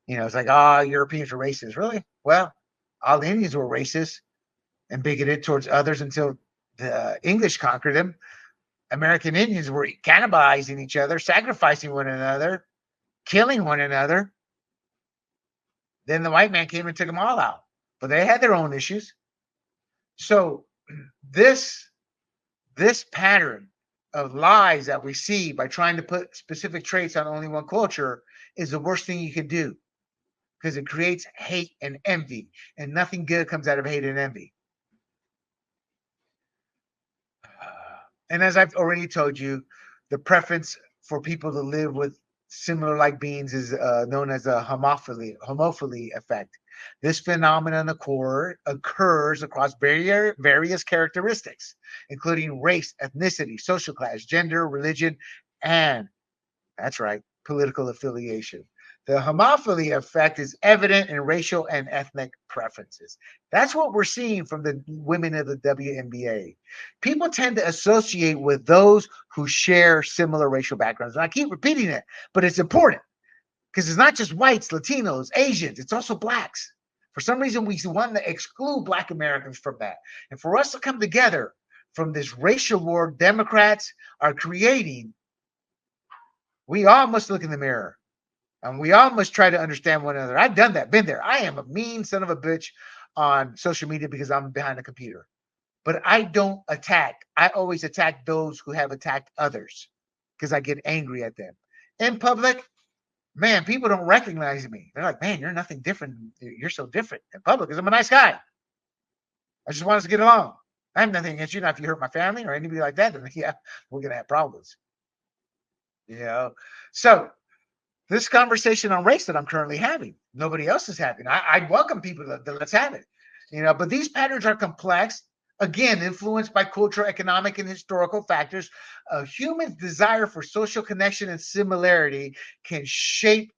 You know, it's like, Europeans are racist. Really? Well, all the Indians were racist and bigoted towards others until the English conquered them. American Indians were cannibalizing each other, sacrificing one another, killing one another. Then the white man came and took them all out, but they had their own issues. So this pattern of lies that we see by trying to put specific traits on only one culture is the worst thing you can do, because it creates hate and envy, and nothing good comes out of hate and envy. And as I've already told you, the preference for people to live with similar like beings is known as a homophily effect. This phenomenon occurs across various characteristics, including race, ethnicity, social class, gender, religion, and that's right, political affiliation. The homophily effect is evident in racial and ethnic preferences. That's what we're seeing from the women of the WNBA. People tend to associate with those who share similar racial backgrounds. And I keep repeating it, but it's important because it's not just whites, Latinos, Asians, it's also blacks. For some reason, we want to exclude Black Americans from that. And for us to come together from this racial war Democrats are creating, we all must look in the mirror. And we all must try to understand one another. I've done that, been there. I am a mean son of a bitch on social media because I'm behind a computer. But I don't attack. I always attack those who have attacked others because I get angry at them. In public, man, people don't recognize me. They're like, man, you're nothing different. You're so different in public because I'm a nice guy. I just want us to get along. I have nothing against you. Now, if you hurt my family or anybody like that, then yeah, we're going to have problems. You know? So, this conversation on race that I'm currently having, nobody else is having. I welcome people to let's have it, you know. But these patterns are complex, again, influenced by cultural, economic, and historical factors. A human's desire for social connection and similarity can shape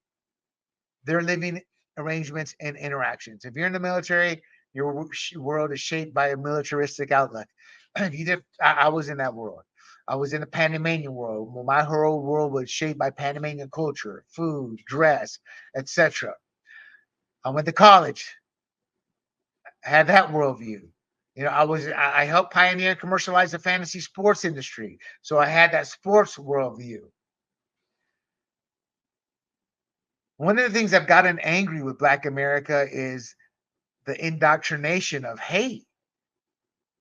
their living arrangements and interactions. If you're in the military, your world is shaped by a militaristic outlook. I was in that world. I was in the Panamanian world. My whole world was shaped by Panamanian culture, food, dress, etc. I went to college, had that worldview. You know, I helped pioneer and commercialize the fantasy sports industry. So I had that sports worldview. One of the things I've gotten angry with Black America is the indoctrination of hate.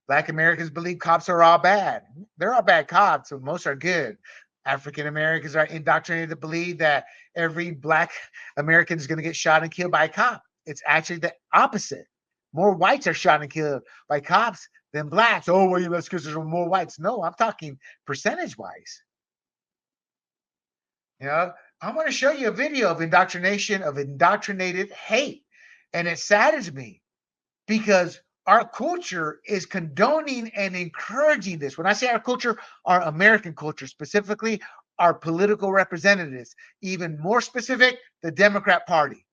Black Americans believe cops are all bad. They're all bad cops, so most are good. African Americans are indoctrinated to believe that every Black American is going to get shot and killed by a cop. It's actually the opposite. More whites are shot and killed by cops than Blacks. Oh, well, that's because there's more whites. No, I'm talking percentage-wise. You know, I want to show you a video of indoctrinated hate. And it saddens me because our culture is condoning and encouraging this. When I say our culture, our American culture, specifically our political representatives, even more specific, the Democrat Party.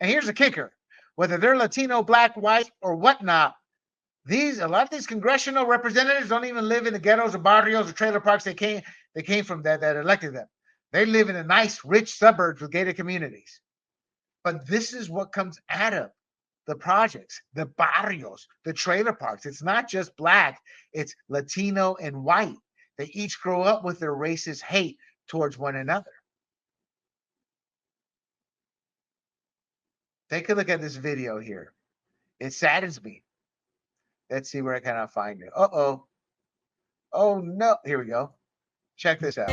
And here's the kicker. Whether they're Latino, Black, white, or whatnot, a lot of these congressional representatives don't even live in the ghettos or barrios or trailer parks they came from that elected them. They live in the nice, rich suburbs with gated communities. But this is what comes out of the projects, the barrios, the trailer parks. It's not just Black, it's Latino and white. They each grow up with their racist hate towards one another. Take a look at this video here. It saddens me. Let's see where I cannot find it. Uh-oh. Oh, no. Here we go. Check this out.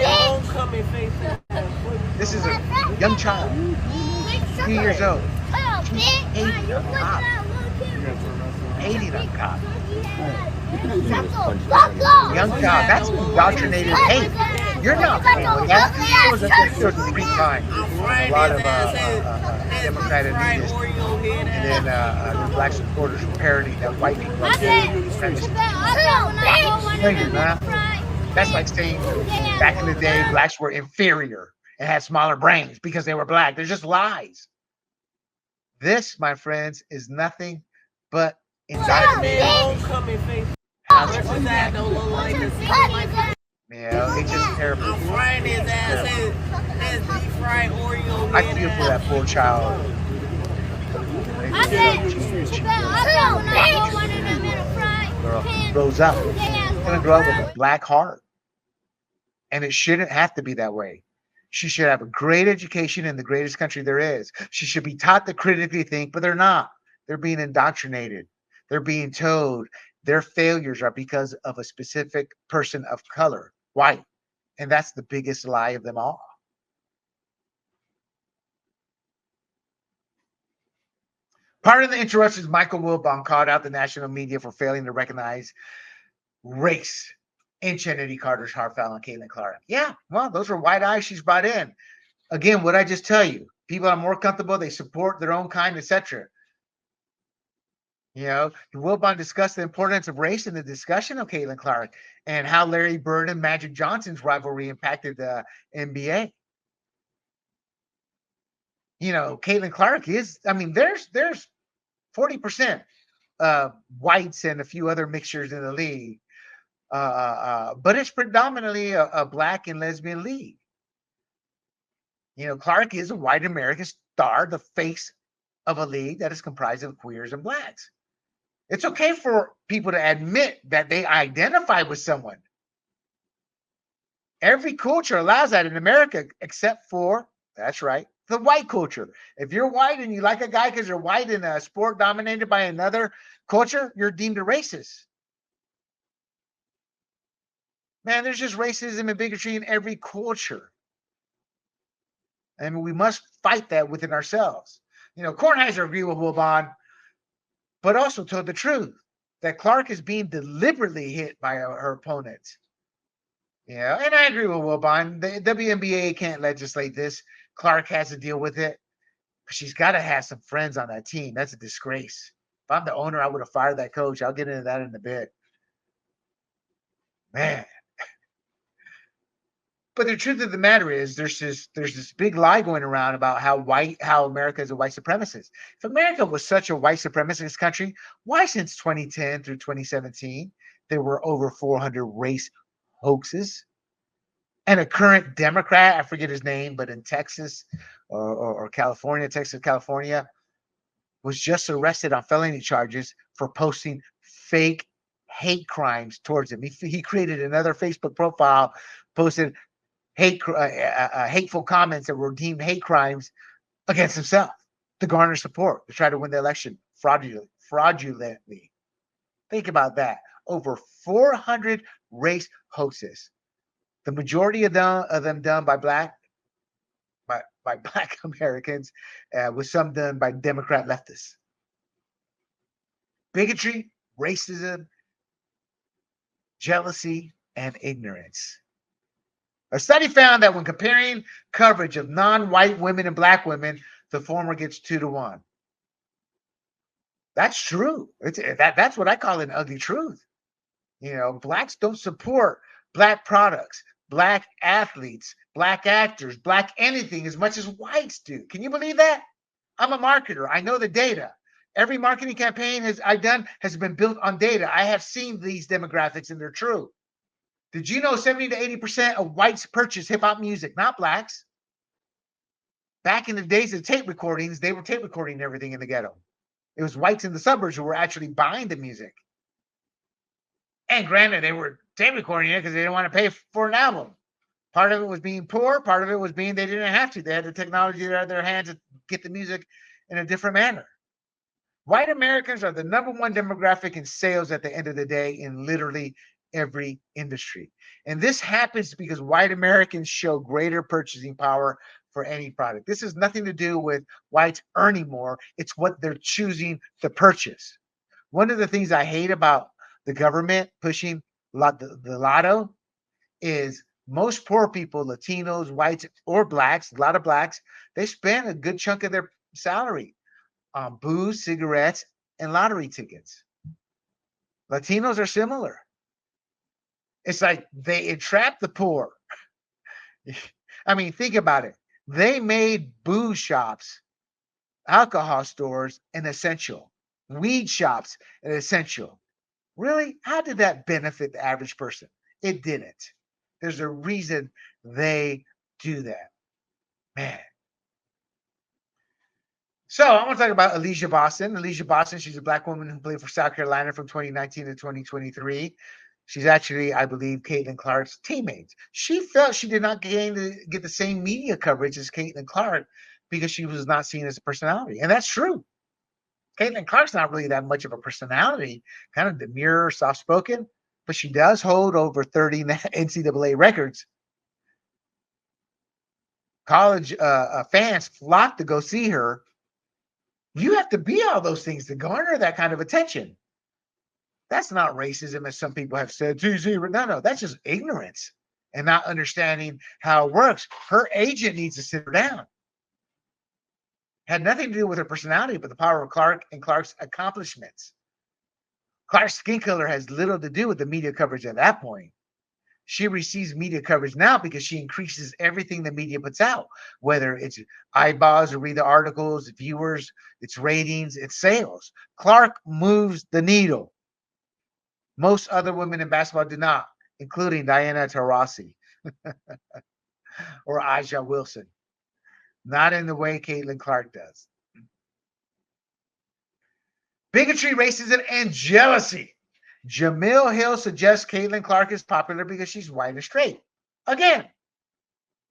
This is a young child, 2 years old. She's hating a cop. Hating a cop. Young child. That's indoctrinated hate. You're not playing with that. There was a free time. A lot of Democratic leaders and then the Black supporters were parodying that white people are doing. No, you're not. That's like saying back in the day, Blacks were inferior and had smaller brains because they were Black. They're just lies. This, my friends, is nothing but indoctrination. Yeah, it's just terrible. I feel for that poor child. Girl grows up. She's gonna grow up with a Black heart. And it shouldn't have to be that way. She should have a great education in the greatest country there is. She should be taught to critically think, but they're not. They're being indoctrinated. They're being told their failures are because of a specific person of color, white. And that's the biggest lie of them all. Part of the interruptions, Michael Wilbon called out the national media for failing to recognize race in Trinity Carter's heartfelt and Caitlin Clark. Yeah, well, those are white eyes she's brought in. Again, what I just tell you, people are more comfortable, they support their own kind, etc. You know, Wilbon discussed the importance of race in the discussion of Caitlin Clark and how Larry Bird and Magic Johnson's rivalry impacted the NBA. You know, Caitlin Clark is, I mean, there's 40% whites and a few other mixtures in the league. But it's predominantly a black and lesbian league. You know, Clark is a white American star, the face of a league that is comprised of queers and blacks. It's okay for people to admit that they identify with someone. Every culture allows that in America, except for, that's right, the white culture. If you're white and you like a guy because you're white in a sport dominated by another culture, you're deemed a racist. Man, there's just racism and bigotry in every culture. And we must fight that within ourselves. You know, Kornheiser agreed with Wilbon, but also told the truth that Clark is being deliberately hit by her opponents. Yeah, and I agree with Wilbon. The WNBA can't legislate this. Clark has to deal with it. But she's got to have some friends on that team. That's a disgrace. If I'm the owner, I would have fired that coach. I'll get into that in a bit. Man. But the truth of the matter is there's this big lie going around about how America is a white supremacist. If America was such a white supremacist country, why since 2010 through 2017 there were over 400 race hoaxes? And a current Democrat, I forget his name, but in Texas or California, Texas, California, was just arrested on felony charges for posting fake hate crimes towards him. He created another Facebook profile, posted hateful comments that were deemed hate crimes against himself to garner support to try to win the election fraudulently. Think about that. Over 400 race hoaxes. The majority of them done by black Americans, with some done by Democrat leftists. Bigotry, racism, jealousy, and ignorance. A study found that when comparing coverage of non-white women and black women, the former gets 2-to-1. That's true. That's what I call an ugly truth. You know, blacks don't support black products, black athletes, black actors, black anything as much as whites do. Can you believe that? I'm a marketer. I know the data. Every marketing campaign I've done has been built on data. I have seen these demographics and they're true. Did you know 70 to 80% of whites purchase hip hop music, not blacks? Back in the days of tape recordings, they were tape recording everything in the ghetto. It was whites in the suburbs who were actually buying the music. And granted, they were tape recording it because they didn't want to pay for an album. Part of it was being poor. Part of it was being they didn't have to. They had the technology at their hands to get the music in a different manner. White Americans are the number one demographic in sales at the end of the day in literally every industry. And this happens because white Americans show greater purchasing power for any product. This has nothing to do with whites earning more. It's what they're choosing to purchase. One of the things I hate about the government pushing the lotto is most poor people, Latinos, whites, or blacks, a lot of blacks, they spend a good chunk of their salary on booze, cigarettes, and lottery tickets. Latinos are similar. It's like they entrap the poor. I mean, think about it. They made booze shops, alcohol stores, an essential. Weed shops, an essential. Really? How did that benefit the average person? It didn't. There's a reason they do that. Man. So I want to talk about Elijah Boston. Elijah Boston, she's a black woman who played for South Carolina from 2019 to 2023. She's actually, I believe, Caitlin Clark's teammate. She felt she did not get the same media coverage as Caitlin Clark because she was not seen as a personality. And that's true. Caitlin Clark's not really that much of a personality, kind of demure, soft-spoken, but she does hold over 30 NCAA records. College fans flock to go see her. You have to be all those things to garner that kind of attention. That's not racism, as some people have said. No, that's just ignorance and not understanding how it works. Her agent needs to sit her down. Had nothing to do with her personality, but the power of Clark and Clark's accomplishments. Clark's skin color has little to do with the media coverage at that point. She receives media coverage now because she increases everything the media puts out, whether it's eyeballs or read the articles, viewers, its ratings, its sales. Clark moves the needle. Most other women in basketball do not, including Diana Taurasi or Aja Wilson. Not in the way Caitlin Clark does. Bigotry, racism, and jealousy. Jamil Hill suggests Caitlin Clark is popular because she's white and straight. Again,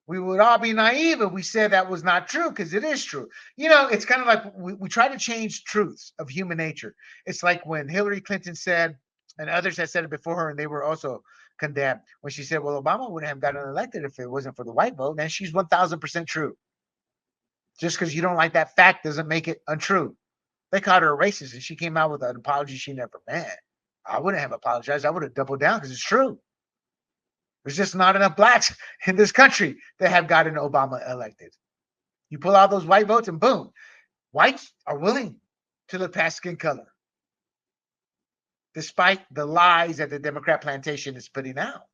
we would all be naive if we said that was not true, because it is true. You know, it's kind of like we try to change truths of human nature. It's like when Hillary Clinton said, and others had said it before her, and they were also condemned, when she said, well, Obama wouldn't have gotten elected if it wasn't for the white vote. And she's 1,000% true. Just because you don't like that fact doesn't make it untrue. They called her a racist, and she came out with an apology she never meant. I wouldn't have apologized. I would have doubled down because it's true. There's just not enough blacks in this country that have gotten Obama elected. You pull out those white votes and boom, whites are willing to look past skin color, despite the lies that the Democrat plantation is putting out.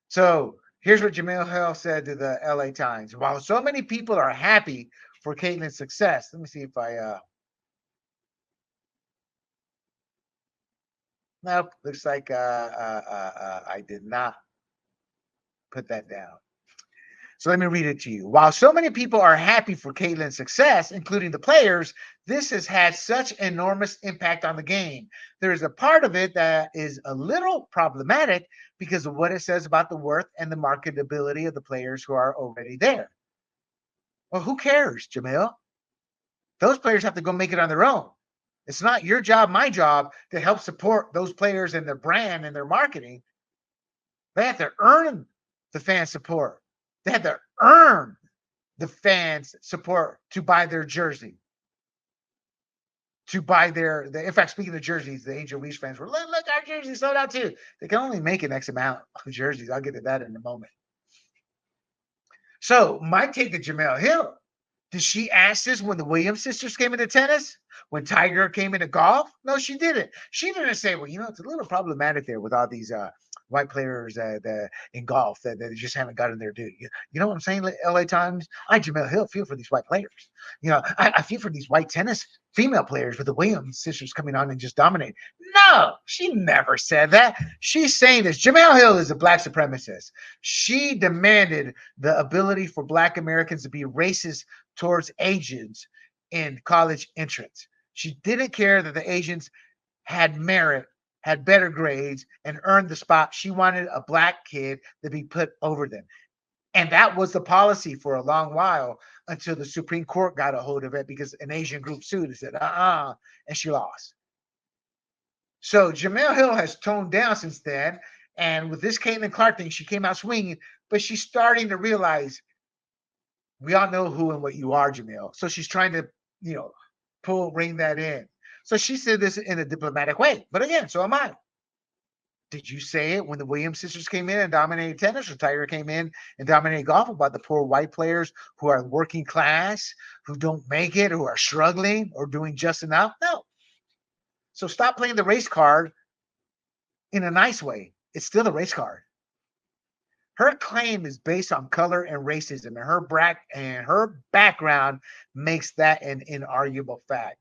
So here's what Jamil Hill said to the LA Times. While so many people are happy for Caitlin's success, let me see if nope, looks like I did not put that down. So let me read it to you. While so many people are happy for Caitlin's success, including the players, this has had such enormous impact on the game. There is a part of it that is a little problematic because of what it says about the worth and the marketability of the players who are already there. Well, who cares, Jamil? Those players have to go make it on their own. It's not your job, my job, to help support those players and their brand and their marketing. They have to earn the fan support. They have to earn the fans' support to buy their jersey. To buy in fact, speaking of jerseys, the Angel Reese fans were, look, our jersey sold out too. They can only make an X amount of jerseys. I'll get to that in a moment. So my take to Jamel Hill. Did she ask this when the Williams sisters came into tennis? When Tiger came into golf? No, she didn't. She didn't say, well, it's a little problematic there with all these white players in golf that just haven't gotten their due. You know what I'm saying, LA Times? Jamel Hill feel for these white players. I feel for these white tennis female players with the Williams sisters coming on and just dominating. No, she never said that. She's saying this. Jamel Hill is a black supremacist. She demanded the ability for black Americans to be racist towards Asians in college entrance. She didn't care that the Asians had merit, had better grades, and earned the spot. She wanted a black kid to be put over them. And that was the policy for a long while until the Supreme Court got a hold of it because an Asian group sued and said, and she lost. So Jamel Hill has toned down since then. And with this Caitlin Clark thing, she came out swinging, but she's starting to realize we all know who and what you are, Jamil. So she's trying to, rein that in. So she said this in a diplomatic way. But again, so am I. Did you say it when the Williams sisters came in and dominated tennis, or Tiger came in and dominated golf, about the poor white players who are working class, who don't make it, who are struggling or doing just enough? No. So stop playing the race card in a nice way. It's still a race card. Her claim is based on color and racism, and her background makes that an inarguable fact.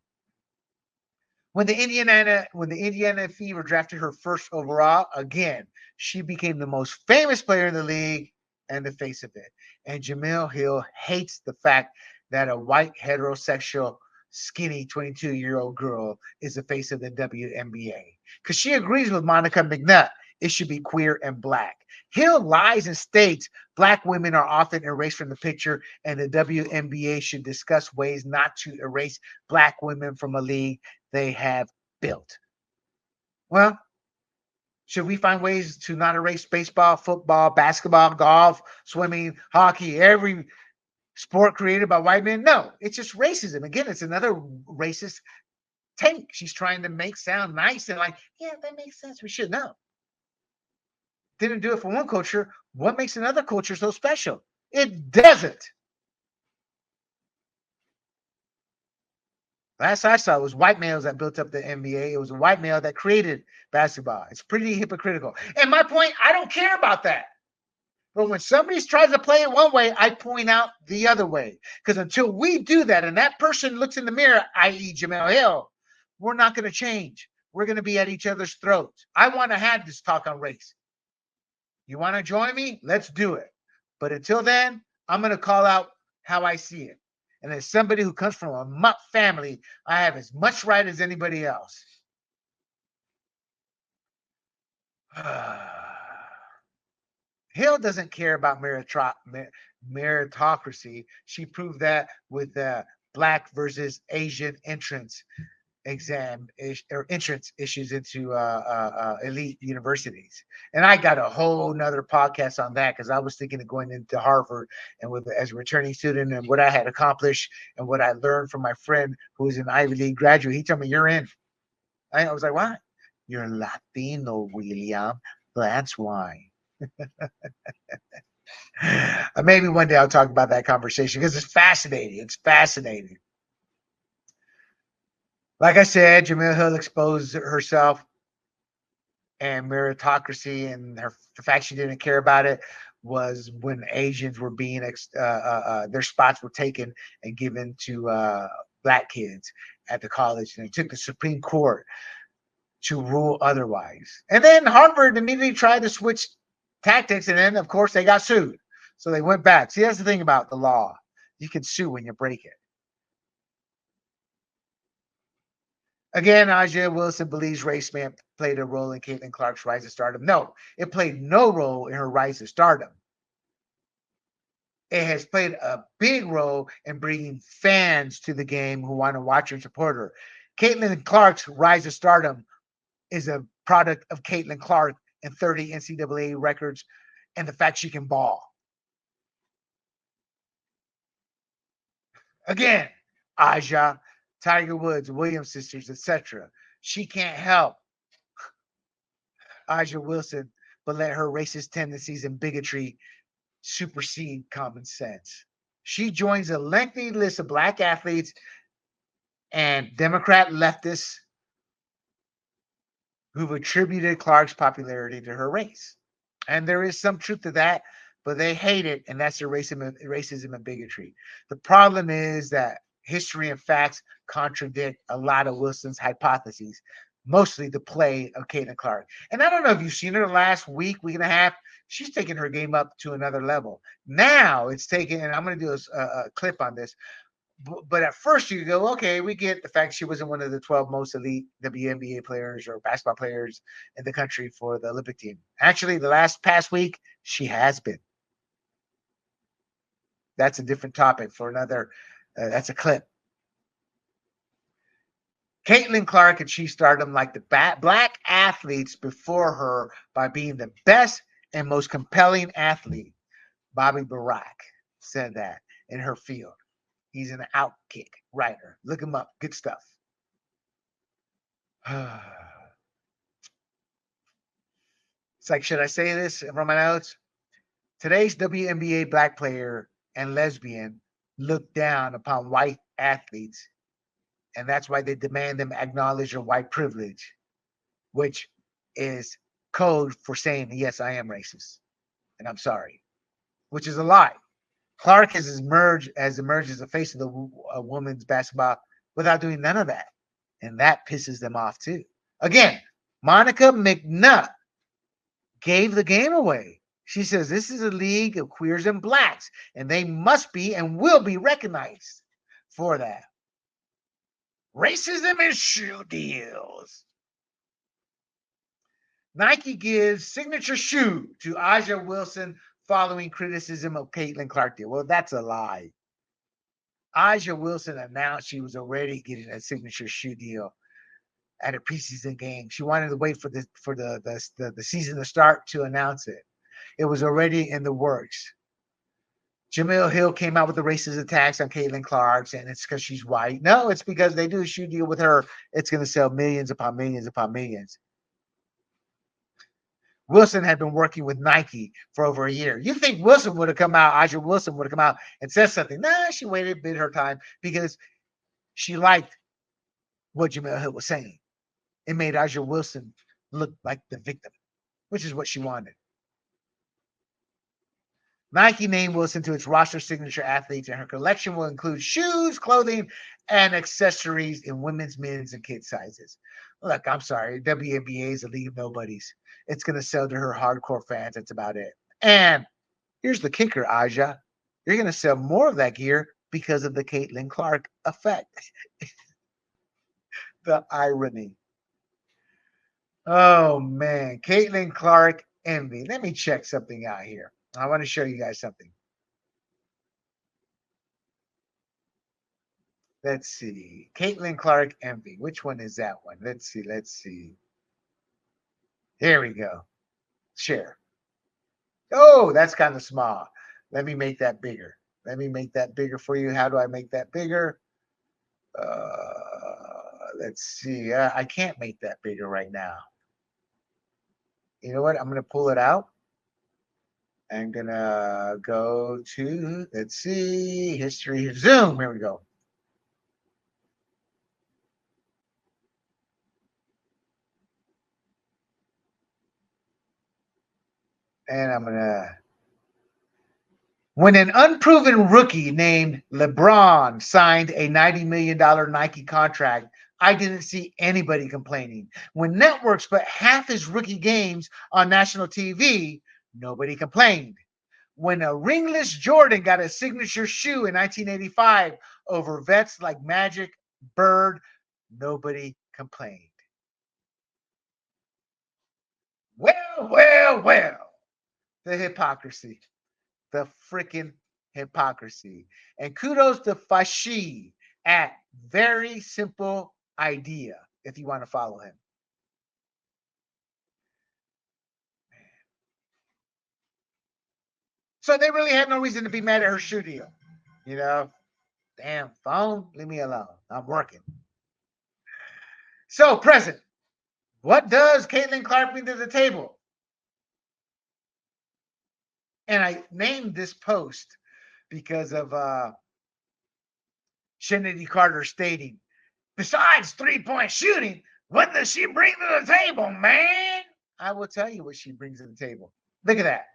When the Indiana Fever drafted her first overall, again, she became the most famous player in the league and the face of it. And Jamil Hill hates the fact that a white heterosexual skinny 22-year-old girl is the face of the WNBA, because she agrees with Monica McNutt. It should be queer and black. Hill lies and states black women are often erased from the picture, and the WNBA should discuss ways not to erase black women from a league they have built. Well, should we find ways to not erase baseball, football, basketball, golf, swimming, hockey, every sport created by white men? No, it's just racism. Again, it's another racist take. She's trying to sound nice and like, yeah, that makes sense. We should know. Didn't do it for one culture. What makes another culture so special? It doesn't. Last I saw, it was white males that built up the NBA. It was a white male that created basketball. It's pretty hypocritical. And my point, I don't care about that. But when somebody tries to play it one way, I point out the other way. Because until we do that and that person looks in the mirror, i.e. Jamel Hill, we're not going to change. We're going to be at each other's throats. I want to have this talk on race. You want to join me? Let's do it. But until then, I'm going to call out how I see it. And as somebody who comes from a mutt family, I have as much right as anybody else. Hill doesn't care about meritocracy. She proved that with the Black versus Asian entrance exam or entrance issues into elite universities. And I got a whole nother podcast on that because I was thinking of going into Harvard and as a returning student and what I had accomplished and what I learned from my friend who was an Ivy League graduate. He told me, you're in. I was like, why? You're Latino, William. That's why. Maybe one day I'll talk about that conversation because it's fascinating. It's fascinating. Like I said, Jamil Hill exposed herself and meritocracy, and the fact she didn't care about it was when Asians were being their spots were taken and given to Black kids at the college, and it took the Supreme Court to rule otherwise. And then Harvard immediately tried to switch tactics, and then of course they got sued, so they went back. See, that's the thing about the law: you can sue when you break it. Again, Aja Wilson believes race may have played a role in Caitlin Clark's rise to stardom. No, it played no role in her rise to stardom. It has played a big role in bringing fans to the game who want to watch and support her. Caitlin Clark's rise to stardom is a product of Caitlin Clark and 30 NCAA records and the fact she can ball. Again, Aja, Tiger Woods, Williams sisters, etc. She can't help Aja Wilson but let her racist tendencies and bigotry supersede common sense. She joins a lengthy list of Black athletes and Democrat leftists who've attributed Clark's popularity to her race. And there is some truth to that, but they hate it, and that's their racism and bigotry. The problem is that history and facts contradict a lot of Wilson's hypotheses, mostly the play of Caitlin Clark. And I don't know if you've seen her last week and a half. She's taken her game up to another level. Now it's taken, and I'm going to do a clip on this. But at first you go, okay, we get the fact she wasn't one of the 12 most elite WNBA players or basketball players in the country for the Olympic team. Actually, the past week, she has been. That's a different topic for another. That's a clip. Caitlin Clark achieved stardom like the Black athletes before her by being the best and most compelling athlete. Bobby Barack said that in her field. He's an Outkick writer. Look him up. Good stuff. It's like, should I say this from my notes? Today's WNBA Black player and lesbian look down upon white athletes, and that's why they demand them acknowledge their white privilege, which is code for saying, yes, I am racist, and I'm sorry, which is a lie. Clark has emerged as the face of the women's basketball without doing none of that. And that pisses them off too. Again, Monica McNutt gave the game away. She says this is a league of queers and Blacks, and they must be and will be recognized for that. Racism and shoe deals. Nike gives signature shoe to Aja Wilson following criticism of Caitlin Clark deal. Well, that's a lie. Aja Wilson announced she was already getting a signature shoe deal at a preseason game. She wanted to wait for the season to start to announce it. It was already in the works. Jamil Hill came out with the racist attacks on Caitlin Clark, and it's because she's white. No, it's because they do a shoe deal with her. It's going to sell millions upon millions upon millions. Wilson had been working with Nike for over a year. You think Wilson would have come out, Aja Wilson would have come out and said something. Nah, she waited, bid her time because she liked what Jamel Hill was saying. It made Erasure Wilson look like the victim, which is what she wanted. Nike named Wilson to its roster signature athletes, and her collection will include shoes, clothing, and accessories in women's, men's, and kids sizes. Look, I'm sorry. WNBA is a league of nobodies. It's going to sell to her hardcore fans. That's about it. And here's the kicker, Aja. You're going to sell more of that gear because of the Caitlin Clark effect. The irony. Oh, man. Caitlin Clark envy. Let me check something out here. I want to show you guys something. Let's see. Caitlin Clark envy. Which one is that one? Let's see. Let's see. Here we go. Share. Oh, that's kind of small. Let me make that bigger. Let me make that bigger for you. How do I make that bigger? Let's see. I can't make that bigger right now. You know what? I'm going to pull it out. I'm going to go to, let's see, history, Zoom. Here we go. And I'm going to, when an unproven rookie named LeBron signed a $90 million Nike contract, I didn't see anybody complaining. When networks put half his rookie games on national TV, nobody complained. When a ringless Jordan got a signature shoe in 1985 over vets like Magic, Bird, nobody complained. Well. The hypocrisy. The freaking hypocrisy. And kudos to Fashi at Very Simple Idea, if you want to follow him. So they really had no reason to be mad at her shoe deal. You know, damn phone, leave me alone. I'm working. So, present. What does Caitlin Clark bring to the table? And I named this post because of Shanity Carter stating, besides three-point shooting, what does she bring to the table, man? I will tell you what she brings to the table. Look at that.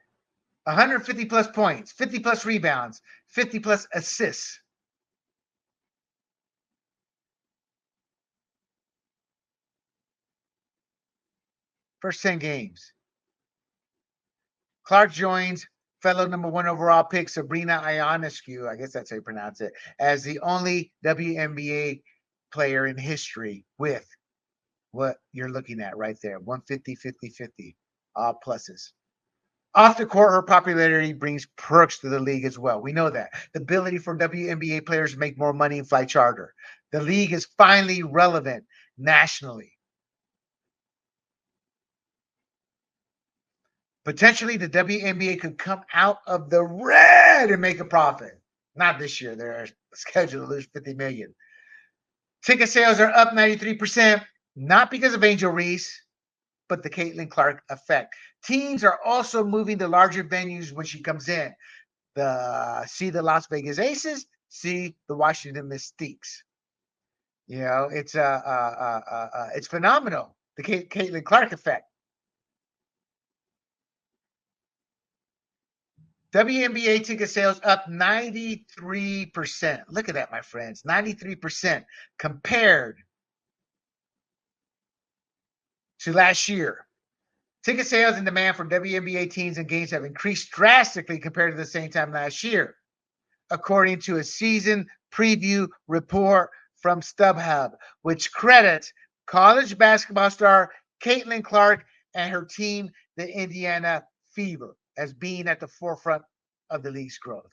150 plus points, 50 plus rebounds, 50 plus assists. First 10 games. Clark joins fellow number 1 overall pick Sabrina Ionescu, I guess that's how you pronounce it, as the only WNBA player in history with what you're looking at right there, 150, 50, 50, all pluses. Off the court, her popularity brings perks to the league as well. We know that. The ability for WNBA players to make more money and fly charter. The league is finally relevant nationally. Potentially, the WNBA could come out of the red and make a profit. Not this year. They're scheduled to lose $50 million. Ticket sales are up 93%, not because of Angel Reese, but the Caitlin Clark effect. Teams are also moving to larger venues when she comes in. See the Las Vegas Aces, see the Washington Mystiques. You know, it's phenomenal. The Caitlin Clark effect. WNBA ticket sales up 93%. Look at that, my friends. 93% compared to last year. Ticket sales and demand for WNBA teams and games have increased drastically compared to the same time last year, according to a season preview report from StubHub, which credits college basketball star Caitlin Clark and her team, the Indiana Fever, as being at the forefront of the league's growth.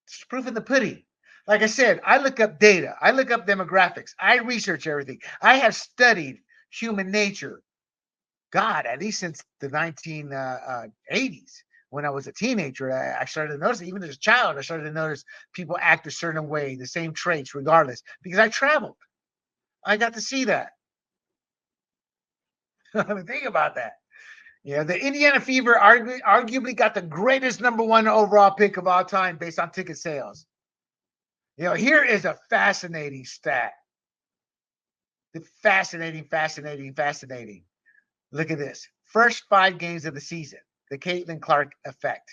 It's proof in the pudding. Like I said, I look up data. I look up demographics. I research everything. I have studied human nature, God, at least since the 1980s. When I was a teenager, I started to notice, even as a child, I started to notice people act a certain way, the same traits regardless, because I traveled. I got to see that. I mean, think about that. Yeah, the Indiana Fever arguably got the greatest number 1 overall pick of all time based on ticket sales. You know, here is a fascinating stat. Fascinating, fascinating, fascinating. Look at this. First 5 games of the season, the Caitlin Clark effect.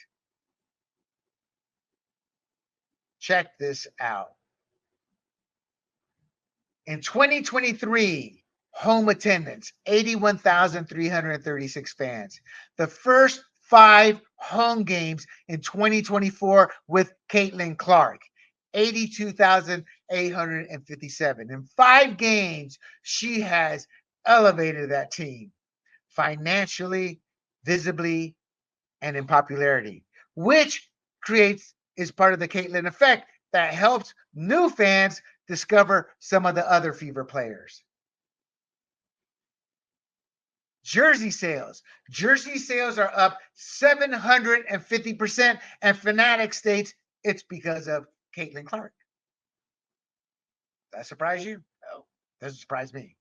Check this out. In 2023, home attendance, 81,336 fans. The first 5 home games in 2024 with Caitlin Clark, 82,857. In 5 games, she has elevated that team financially, visibly, and in popularity, which is part of the Caitlin effect that helps new fans discover some of the other Fever players. Jersey sales. Jersey sales are up 750%, and Fanatic states it's because of Caitlin Clark. Does that surprise you? No, doesn't surprise me.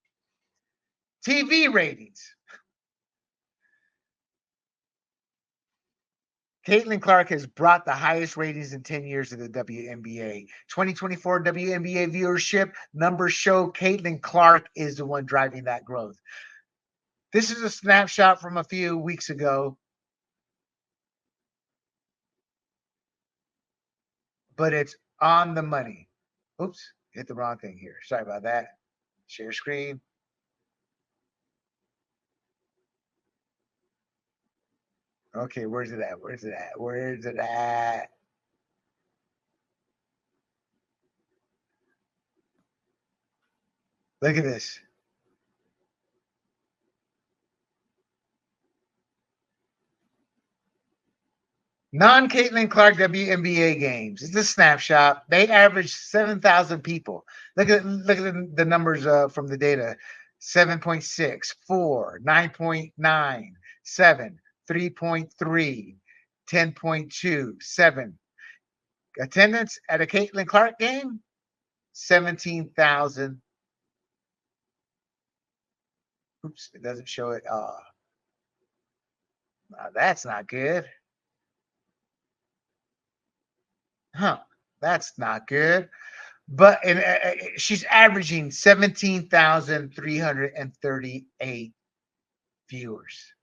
TV ratings. Caitlin Clark has brought the highest ratings in 10 years of the WNBA. 2024 WNBA viewership numbers show Caitlin Clark is the one driving that growth. This is a snapshot from a few weeks ago, but it's on the money. Oops, hit the wrong thing here. Sorry about that. Share screen. Okay, where's it at? Where's it at? Where's it at? Look at this. Non-Caitlin Clark WNBA games. It's a snapshot. They average 7,000 people. Look at the numbers from the data. 7.6, 4, 9.9, 7, 3.3, 10.2, 7. Attendance at a Caitlin Clark game, 17,000. Oops, it doesn't show it. That's not good. Huh, that's not good. But she's averaging 17,338 viewers.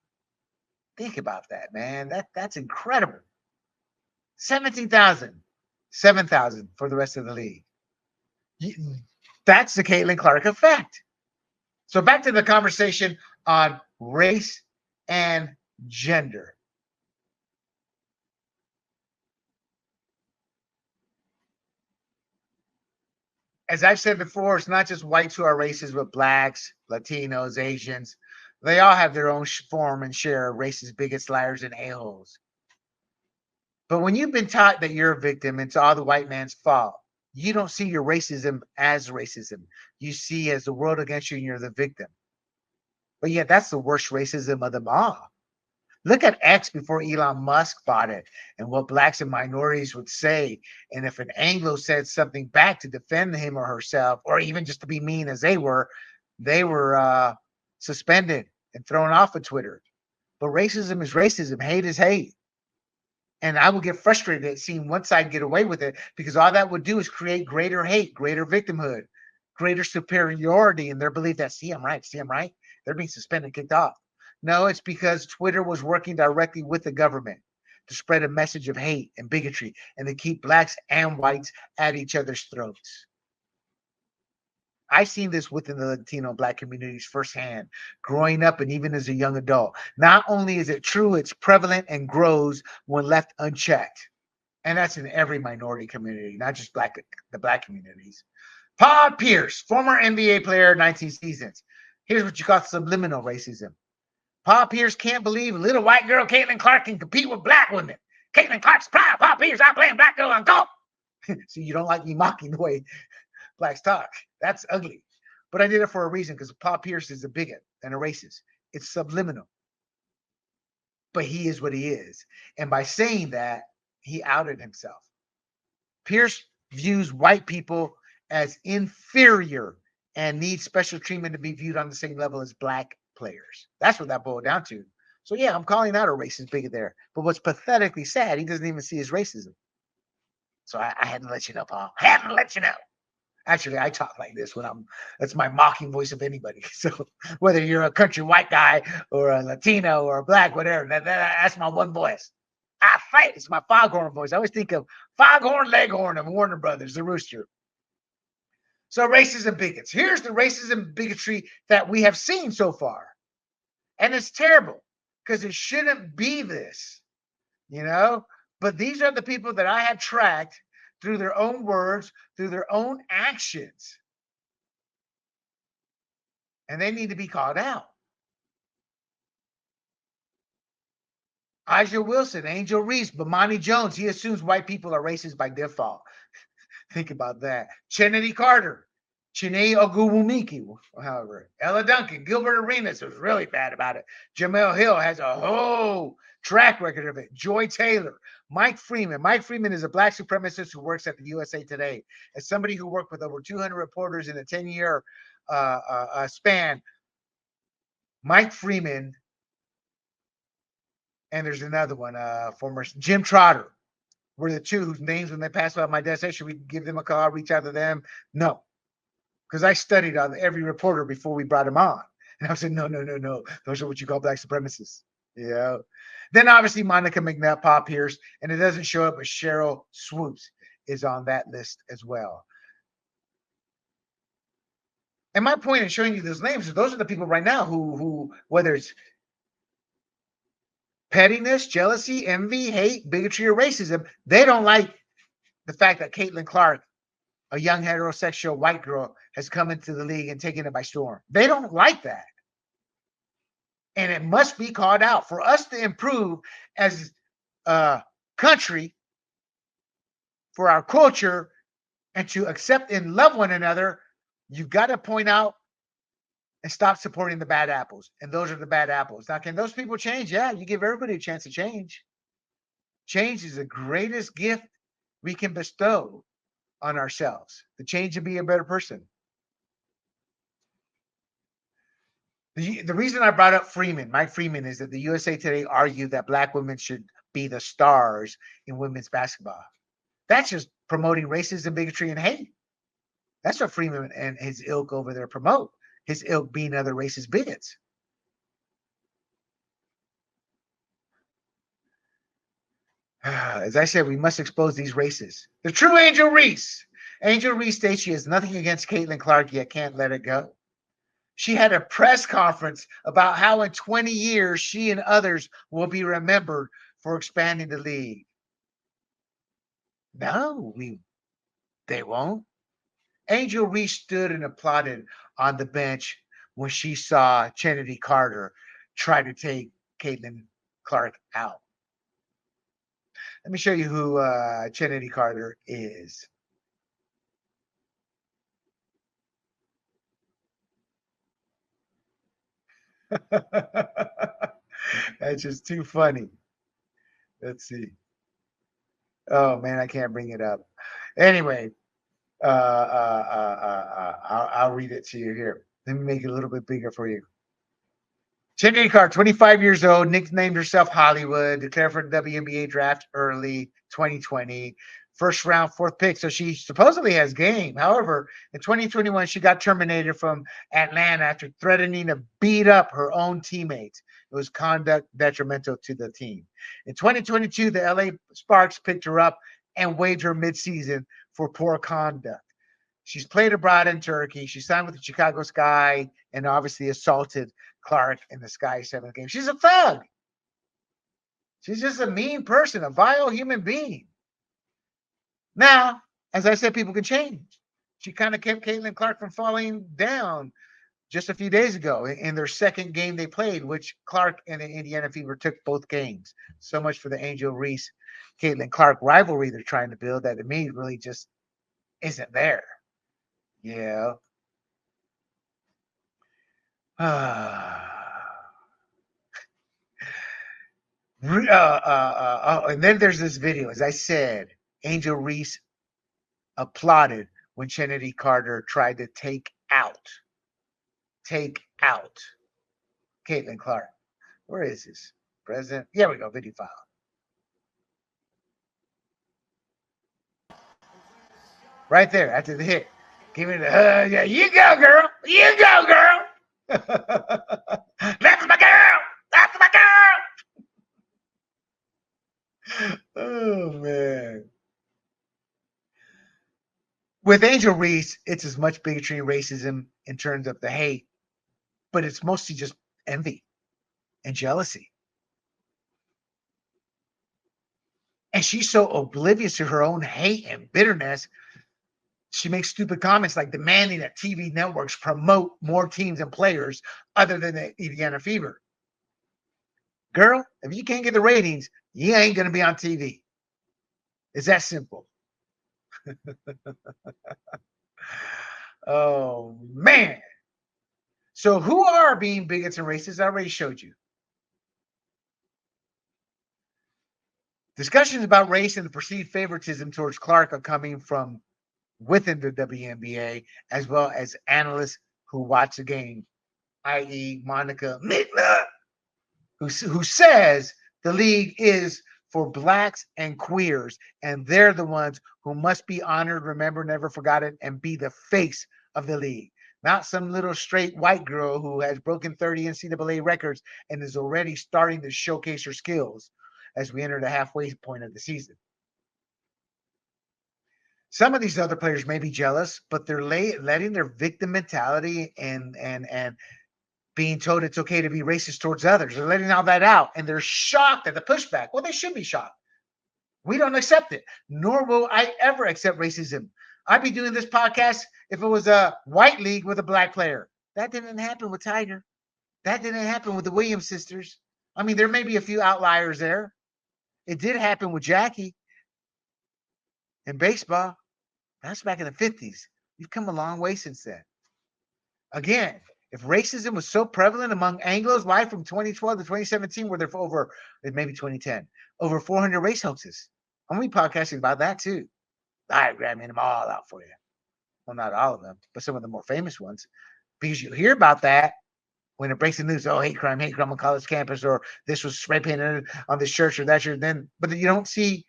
Think about that, man. That's incredible. 17,000, 7,000 for the rest of the league. That's the Caitlin Clark effect. So back to the conversation on race and gender. As I've said before, it's not just whites who are racist, but blacks, Latinos, Asians. They all have their own form and share of racist, bigots, liars, and a-holes. But when you've been taught that you're a victim, it's all the white man's fault, you don't see your racism as racism. You see as the world against you and you're the victim. But yet that's the worst racism of them all. Look at X before Elon Musk bought it and what blacks and minorities would say. And if an Anglo said something back to defend him or herself, or even just to be mean as they were suspended and thrown off of Twitter. But racism is racism. Hate is hate. And I will get frustrated at seeing one side get away with it because all that would do is create greater hate, greater victimhood, greater superiority in their belief that, see, I'm right. They're being suspended, kicked off. No, it's because Twitter was working directly with the government to spread a message of hate and bigotry and to keep blacks and whites at each other's throats. I've seen this within the Latino black communities firsthand, growing up and even as a young adult. Not only is it true, it's prevalent and grows when left unchecked. And that's in every minority community, not just the black communities. Paul Pierce, former NBA player, 19 seasons. Here's what you call subliminal racism. Paul Pierce can't believe little white girl Caitlin Clark can compete with black women. Caitlin Clark's proud. Paul Pierce out playing black girl on golf. So you don't like me mocking the way blacks talk. That's ugly. But I did it for a reason because Paul Pierce is a bigot and a racist. It's subliminal. But he is what he is. And by saying that, he outed himself. Pierce views white people as inferior and needs special treatment to be viewed on the same level as black players. That's what that boiled down to. So yeah, I'm calling out a racist bigot there. But what's pathetically sad, he doesn't even see his racism. So I had to let you know, Paul. I had to let you know. Actually, I talk like this when that's my mocking voice of anybody. So whether you're a country white guy or a Latino or a black, whatever, that's my one voice. I fight. It's my foghorn voice. I always think of Foghorn Leghorn of Warner Brothers, the rooster. So racism bigots. Here's the racism bigotry that we have seen so far. And it's terrible because it shouldn't be this, you know? But these are the people that I have tracked through their own words, through their own actions. And they need to be called out. Aja Wilson, Angel Reese, Bomani Jones. He assumes white people are racist by default. Think about that. Kennedy Carter, Chiney Ogumumiki, however. Ella Duncan, Gilbert Arenas was really bad about it. Jamel Hill has a whole track record of it. Joy Taylor, Mike Freeman. Mike Freeman is a black supremacist who works at the USA Today. As somebody who worked with over 200 reporters in a 10-year span, Mike Freeman, and there's another one, former Jim Trotter, were the two whose names, when they pass by my desk, should we give them a call, reach out to them? No, because I studied on every reporter before we brought him on. And I said, no. Those are what you call black supremacists. Yeah. Then obviously Monica McNutt, Paul Pierce, and it doesn't show up, but Cheryl Swoops is on that list as well. And my point in showing you those names is those are the people right now who whether it's pettiness, jealousy, envy, hate, bigotry, or racism, they don't like the fact that Caitlin Clark, a young heterosexual white girl, has come into the league and taken it by storm. They don't like that. And it must be called out. For us to improve as a country, for our culture, and to accept and love one another, you've got to point out and stop supporting the bad apples. And those are the bad apples. Now, can those people change? Yeah, you give everybody a chance to change. Change is the greatest gift we can bestow on ourselves. The change to be a better person. The reason I brought up Freeman, Mike Freeman, is that the USA Today argued that black women should be the stars in women's basketball. That's just promoting racism, bigotry, and hate. That's what Freeman and his ilk over there promote. His ilk being other racist bigots. As I said, we must expose these races. The true Angel Reese. Angel Reese states she has nothing against Caitlin Clark, yet can't let it go. She had a press conference about how in 20 years she and others will be remembered for expanding the league. No, they won't. Angel Reese stood and applauded on the bench when she saw Kennedy Carter try to take Caitlin Clark out. Let me show you who Kennedy Carter is. That's just too funny. Let's see. Oh man, I can't bring it up. Anyway, I'll read it to you here. Let me make it a little bit bigger for you. Kennedy Carter, 25 years old, nicknamed herself Hollywood, declared for the WNBA draft early 2020. First round, fourth pick. So she supposedly has game. However, in 2021, she got terminated from Atlanta after threatening to beat up her own teammates. It was conduct detrimental to the team. In 2022, the LA Sparks picked her up and waived her midseason for poor conduct. She's played abroad in Turkey. She signed with the Chicago Sky and obviously assaulted Clark in the Sky 7th game. She's a thug. She's just a mean person, a vile human being. Now, as I said, people can change. She kind of kept Caitlin Clark from falling down just a few days ago in their second game they played, which Clark and the Indiana Fever took both games. So much for the Angel Reese, Caitlin Clark rivalry they're trying to build that to me really just isn't there. Yeah. And then there's this video. As I said, Angel Reese applauded when Kennedy Carter tried to take out Caitlin Clark. Where is this? President? Here we go. Video file. Right there after the hit. Give me the hug. Yeah, you go, girl. You go, girl. That's my girl. That's my girl. Oh, man. With Angel Reese, it's as much bigotry and racism in terms of the hate, but it's mostly just envy and jealousy. And she's so oblivious to her own hate and bitterness, she makes stupid comments like demanding that TV networks promote more teams and players other than the Indiana Fever. Girl, if you can't get the ratings, you ain't going to be on TV. It's that simple. Oh, man. So who are being bigots and racists? I already showed you. Discussions about race and the perceived favoritism towards Clark are coming from within the WNBA, as well as analysts who watch the game, i.e. Monica Mitla, who says the league is for blacks and queers, and they're the ones who must be honored, remembered, never forgotten, and be the face of the league. Not some little straight white girl who has broken 30 NCAA records and is already starting to showcase her skills as we enter the halfway point of the season. Some of these other players may be jealous, but they're letting their victim mentality and being told it's okay to be racist towards others. They're letting all that out, and they're shocked at the pushback. Well, they should be shocked. We don't accept it, nor will I ever accept racism. I'd be doing this podcast if it was a white league with a black player. That didn't happen with Tiger. That didn't happen with the Williams sisters. I mean, there may be a few outliers there. It did happen with Jackie in baseball. That's back in the 50s. We've come a long way since then. Again, if racism was so prevalent among Anglos, why from 2012 to 2017 were there for over, maybe 2010, over 400 race hoaxes? I'm going to be podcasting about that too. Diagramming them all out for you. Well, not all of them, but some of the more famous ones. Because you hear about that when it breaks the news, oh, hate crime on college campus, or this was spray painted on this church or that church. But you don't see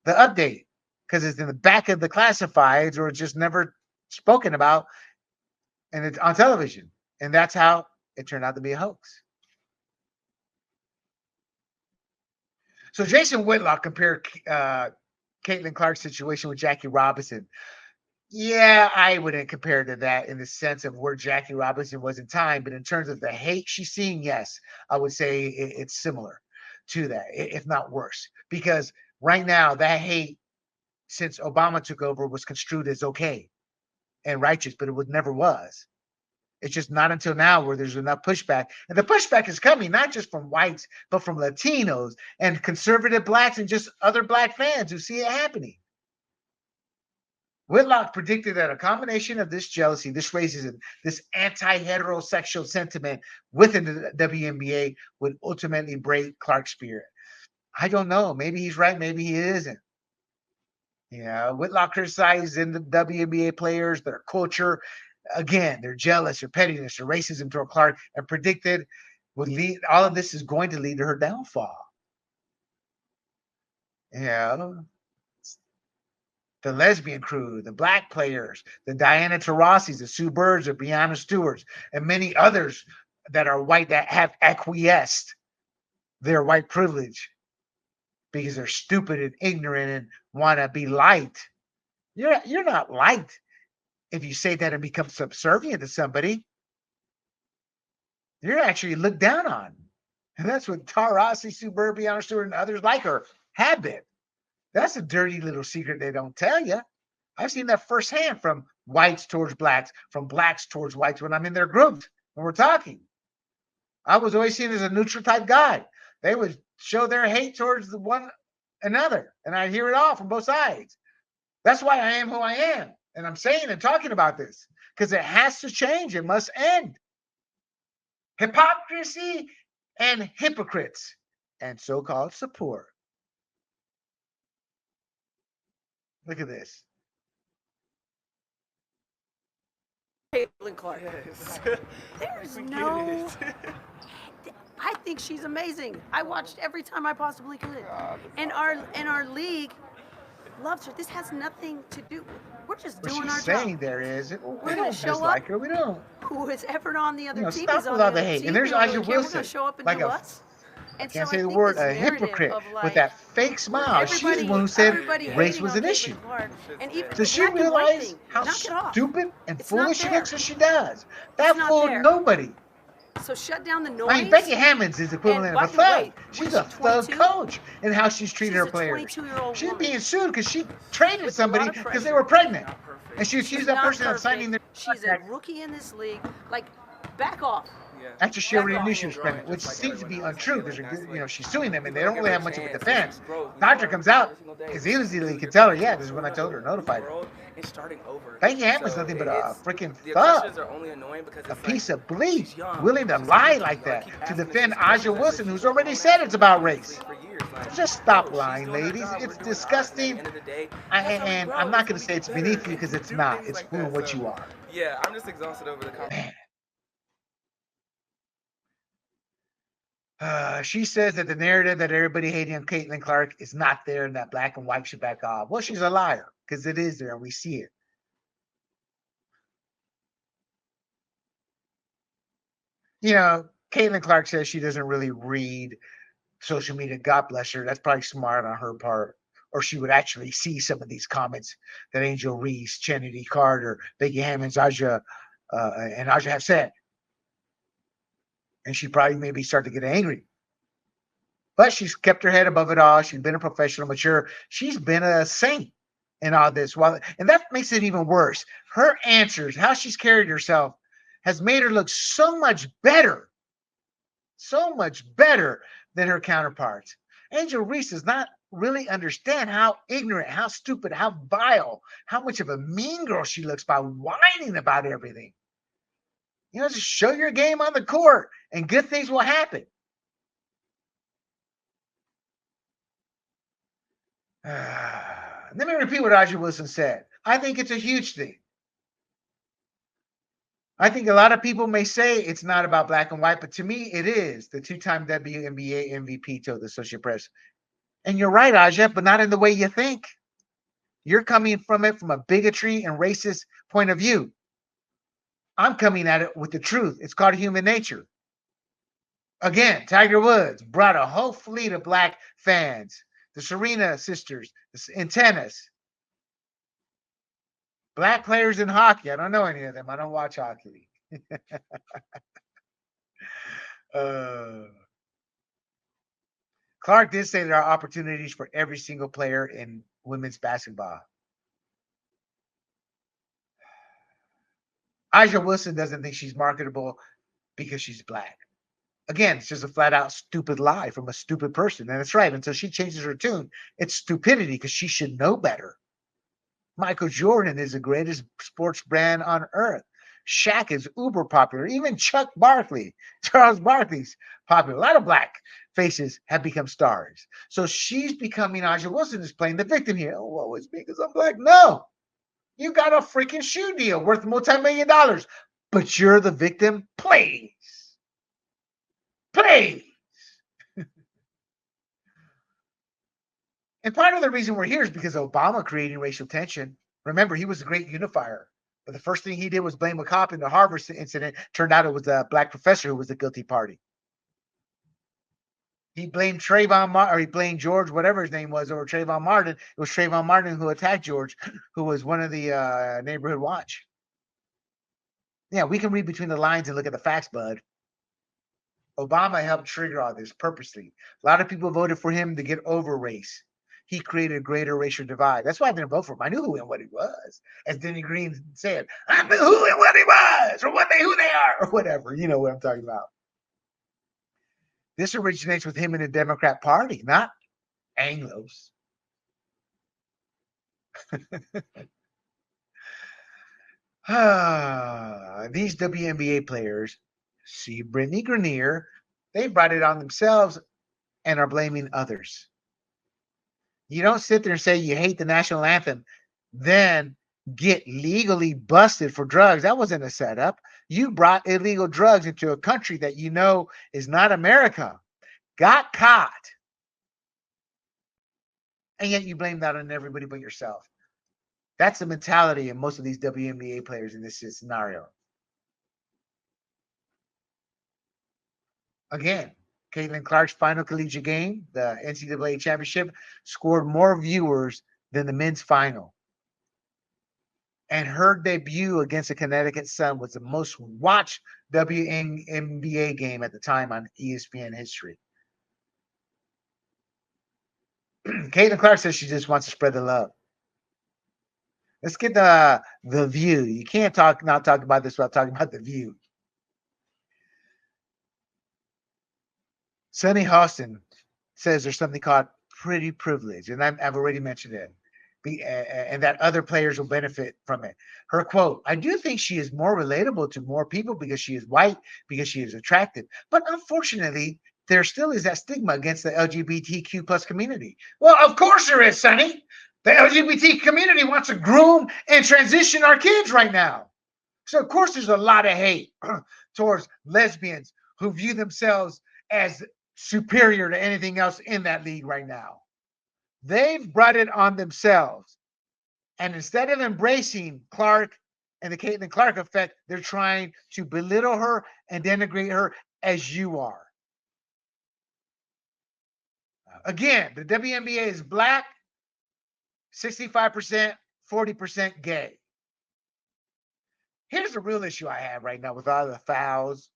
the update because it's in the back of the classifieds, or it's just never spoken about, and it's on television. And that's how it turned out to be a hoax. So Jason Whitlock compared Caitlin Clark's situation with Jackie Robinson. Yeah, I wouldn't compare to that in the sense of where Jackie Robinson was in time, but in terms of the hate she's seeing, yes, I would say it's similar to that, if not worse. Because right now, that hate, since Obama took over, was construed as okay and righteous, but it never was. It's just not until now where there's enough pushback. And the pushback is coming not just from whites, but from Latinos and conservative blacks and just other black fans who see it happening. Whitlock predicted that a combination of this jealousy, this racism, this anti-heterosexual sentiment within the WNBA would ultimately break Clark's spirit. I don't know. Maybe he's right. Maybe he isn't. Yeah, Whitlock criticized in the WNBA players, their culture. Again, their jealous, their pettiness, their racism toward Clark, and predicted all of this is going to lead to her downfall. Yeah. The lesbian crew, the black players, the Diana Taurasi's, the Sue Birds, the Breonna Stewarts, and many others that are white that have acquiesced their white privilege because they're stupid and ignorant and want to be liked. You're not liked if you say that and become subservient to somebody. You're actually looked down on. And that's what Taurasi, Sue Bird, Breonna Stewart, and others like her have been. That's a dirty little secret they don't tell you. I've seen that firsthand from whites towards blacks, from blacks towards whites when I'm in their groups when we're talking. I was always seen as a neutral type guy. They would show their hate towards the one another, and I hear it all from both sides. That's why I am who I am, and I'm saying and talking about this because it has to change. It must end. Hypocrisy and hypocrites and so-called support. Look at this. Caitlin Clark. Yes. There's no. I think she's amazing. I watched every time I possibly could. In our league, loves her. This has nothing to do. We're just What doing she's our saying job. there is, we We're don't gonna show dislike up. her. We don't. Who is ever on the other team Stop is on with the all the other hate. team. And there's We don't really Aja care. We're Wilson, gonna show up and like do a, us. I And can't so say I the think word, this a narrative hypocrite of with like that fake smile. She's the one who said race was an Caitlin issue. Clark, and even Does the she black and white realize thing, how knock it off. stupid and It's not foolish she there. looks as she does? It's That not fooled there. nobody. So shut down the noise. I mean, Becky Hammonds is the equivalent And of a by the way, thug. what She's is a she, thug 22? coach in how she's treated She's her a players. 22-year-old She's woman being sued because she traded with a lot somebody of because they pressure. were pregnant. And she She's accused that not person of signing their perfect. She's a contract rookie in this league. Like, back off. after she already knew she was pregnant, which seems to be untrue because she's suing them and they don't really have much of a defense. Doctor comes out because easily can tell her, yeah, this is when I told her, notified her. Becky Hammond's nothing but a freaking thug, a piece of bleach, willing to lie like that to defend Aja Wilson, who's already said it's about race. Just stop lying, ladies. It's disgusting. And I'm not going to say it's beneath you because it's not. It's who and what you are. Yeah, I'm just exhausted over the conversation. She says that the narrative that everybody hating on Caitlin Clark is not there and that black and white should back off. Well, she's a liar because it is there and we see it. Caitlin Clark says she doesn't really read social media. God bless her. That's probably smart on her part. Or she would actually see some of these comments that Angel Reese, Kennedy Carter, Becky Hammonds, Aja, and Aja have said. And she probably maybe start to get angry. But she's kept her head above it all. She's been a professional, mature. She's been a saint in all this. And that makes it even worse. Her answers, how she's carried herself, has made her look so much better than her counterparts. Angel Reese does not really understand how ignorant, how stupid, how vile, how much of a mean girl she looks by whining about everything. Just show your game on the court and good things will happen. Let me repeat what Aja Wilson said. I think it's a huge thing. I think a lot of people may say it's not about black and white, but to me, it is. The two-time WNBA MVP told the Associated Press. And you're right, Aja, but not in the way you think. You're coming from it from a bigotry and racist point of view. I'm coming at it with the truth. It's called human nature. Again, Tiger Woods brought a whole fleet of black fans. The Serena sisters in tennis. Black players in hockey. I don't know any of them. I don't watch hockey. Clark did say there are opportunities for every single player in women's basketball. Aja Wilson doesn't think she's marketable because she's black. Again, it's just a flat out stupid lie from a stupid person. And that's right. Until she changes her tune, it's stupidity because she should know better. Michael Jordan is the greatest sports brand on earth. Shaq is uber popular. Even Chuck Barkley, Charles Barkley's popular. A lot of black faces have become stars. So she's becoming, Aja Wilson is playing the victim here. Oh, well, it's because I'm black. No, you got a freaking shoe deal worth multi-million dollars, but you're the victim. Please. And part of the reason we're here is because of Obama creating racial tension. Remember, he was a great unifier. But the first thing he did was blame a cop in the Harvard incident. Turned out it was a black professor who was the guilty party. He blamed he blamed George, whatever his name was, over Trayvon Martin. It was Trayvon Martin who attacked George, who was one of the neighborhood watch. Yeah, we can read between the lines and look at the facts, bud. Obama helped trigger all this purposely. A lot of people voted for him to get over race. He created a greater racial divide. That's why I didn't vote for him. I knew who and what he was. As Denny Green said, I knew who and what he was, or who they are, or whatever. You know what I'm talking about. This originates with him in the Democrat Party, not Anglos. These WNBA players, see Brittany Grenier, they brought it on themselves and are blaming others. You don't sit there and say you hate the national anthem, then get legally busted for drugs. That wasn't a setup. You brought illegal drugs into a country that you know is not America. Got caught. and yet you blame that on everybody but yourself. That's the mentality of most of these WNBA players in this scenario. Again, Caitlin Clark's final collegiate game, the NCAA championship, scored more viewers than the men's final. And her debut against the Connecticut Sun was the most watched WNBA game at the time on ESPN history. Caitlin Clark says she just wants to spread the love. Let's get the View. You can't not talk about this without talking about the View. Sunny Hostin says there's something called pretty privilege, and I've already mentioned it, and that other players will benefit from it. Her quote, I do think she is more relatable to more people because she is white, because she is attractive. But unfortunately, there still is that stigma against the LGBTQ plus community. Well, of course there is, Sonny. The LGBT community wants to groom and transition our kids right now. So, of course, there's a lot of hate towards lesbians who view themselves as superior to anything else in that league right now. They've brought it on themselves. And instead of embracing Clark and the Caitlin Clark effect, they're trying to belittle her and denigrate her as you are. Again, the WNBA is black, 65%, 40% gay. Here's the real issue I have right now with all the fouls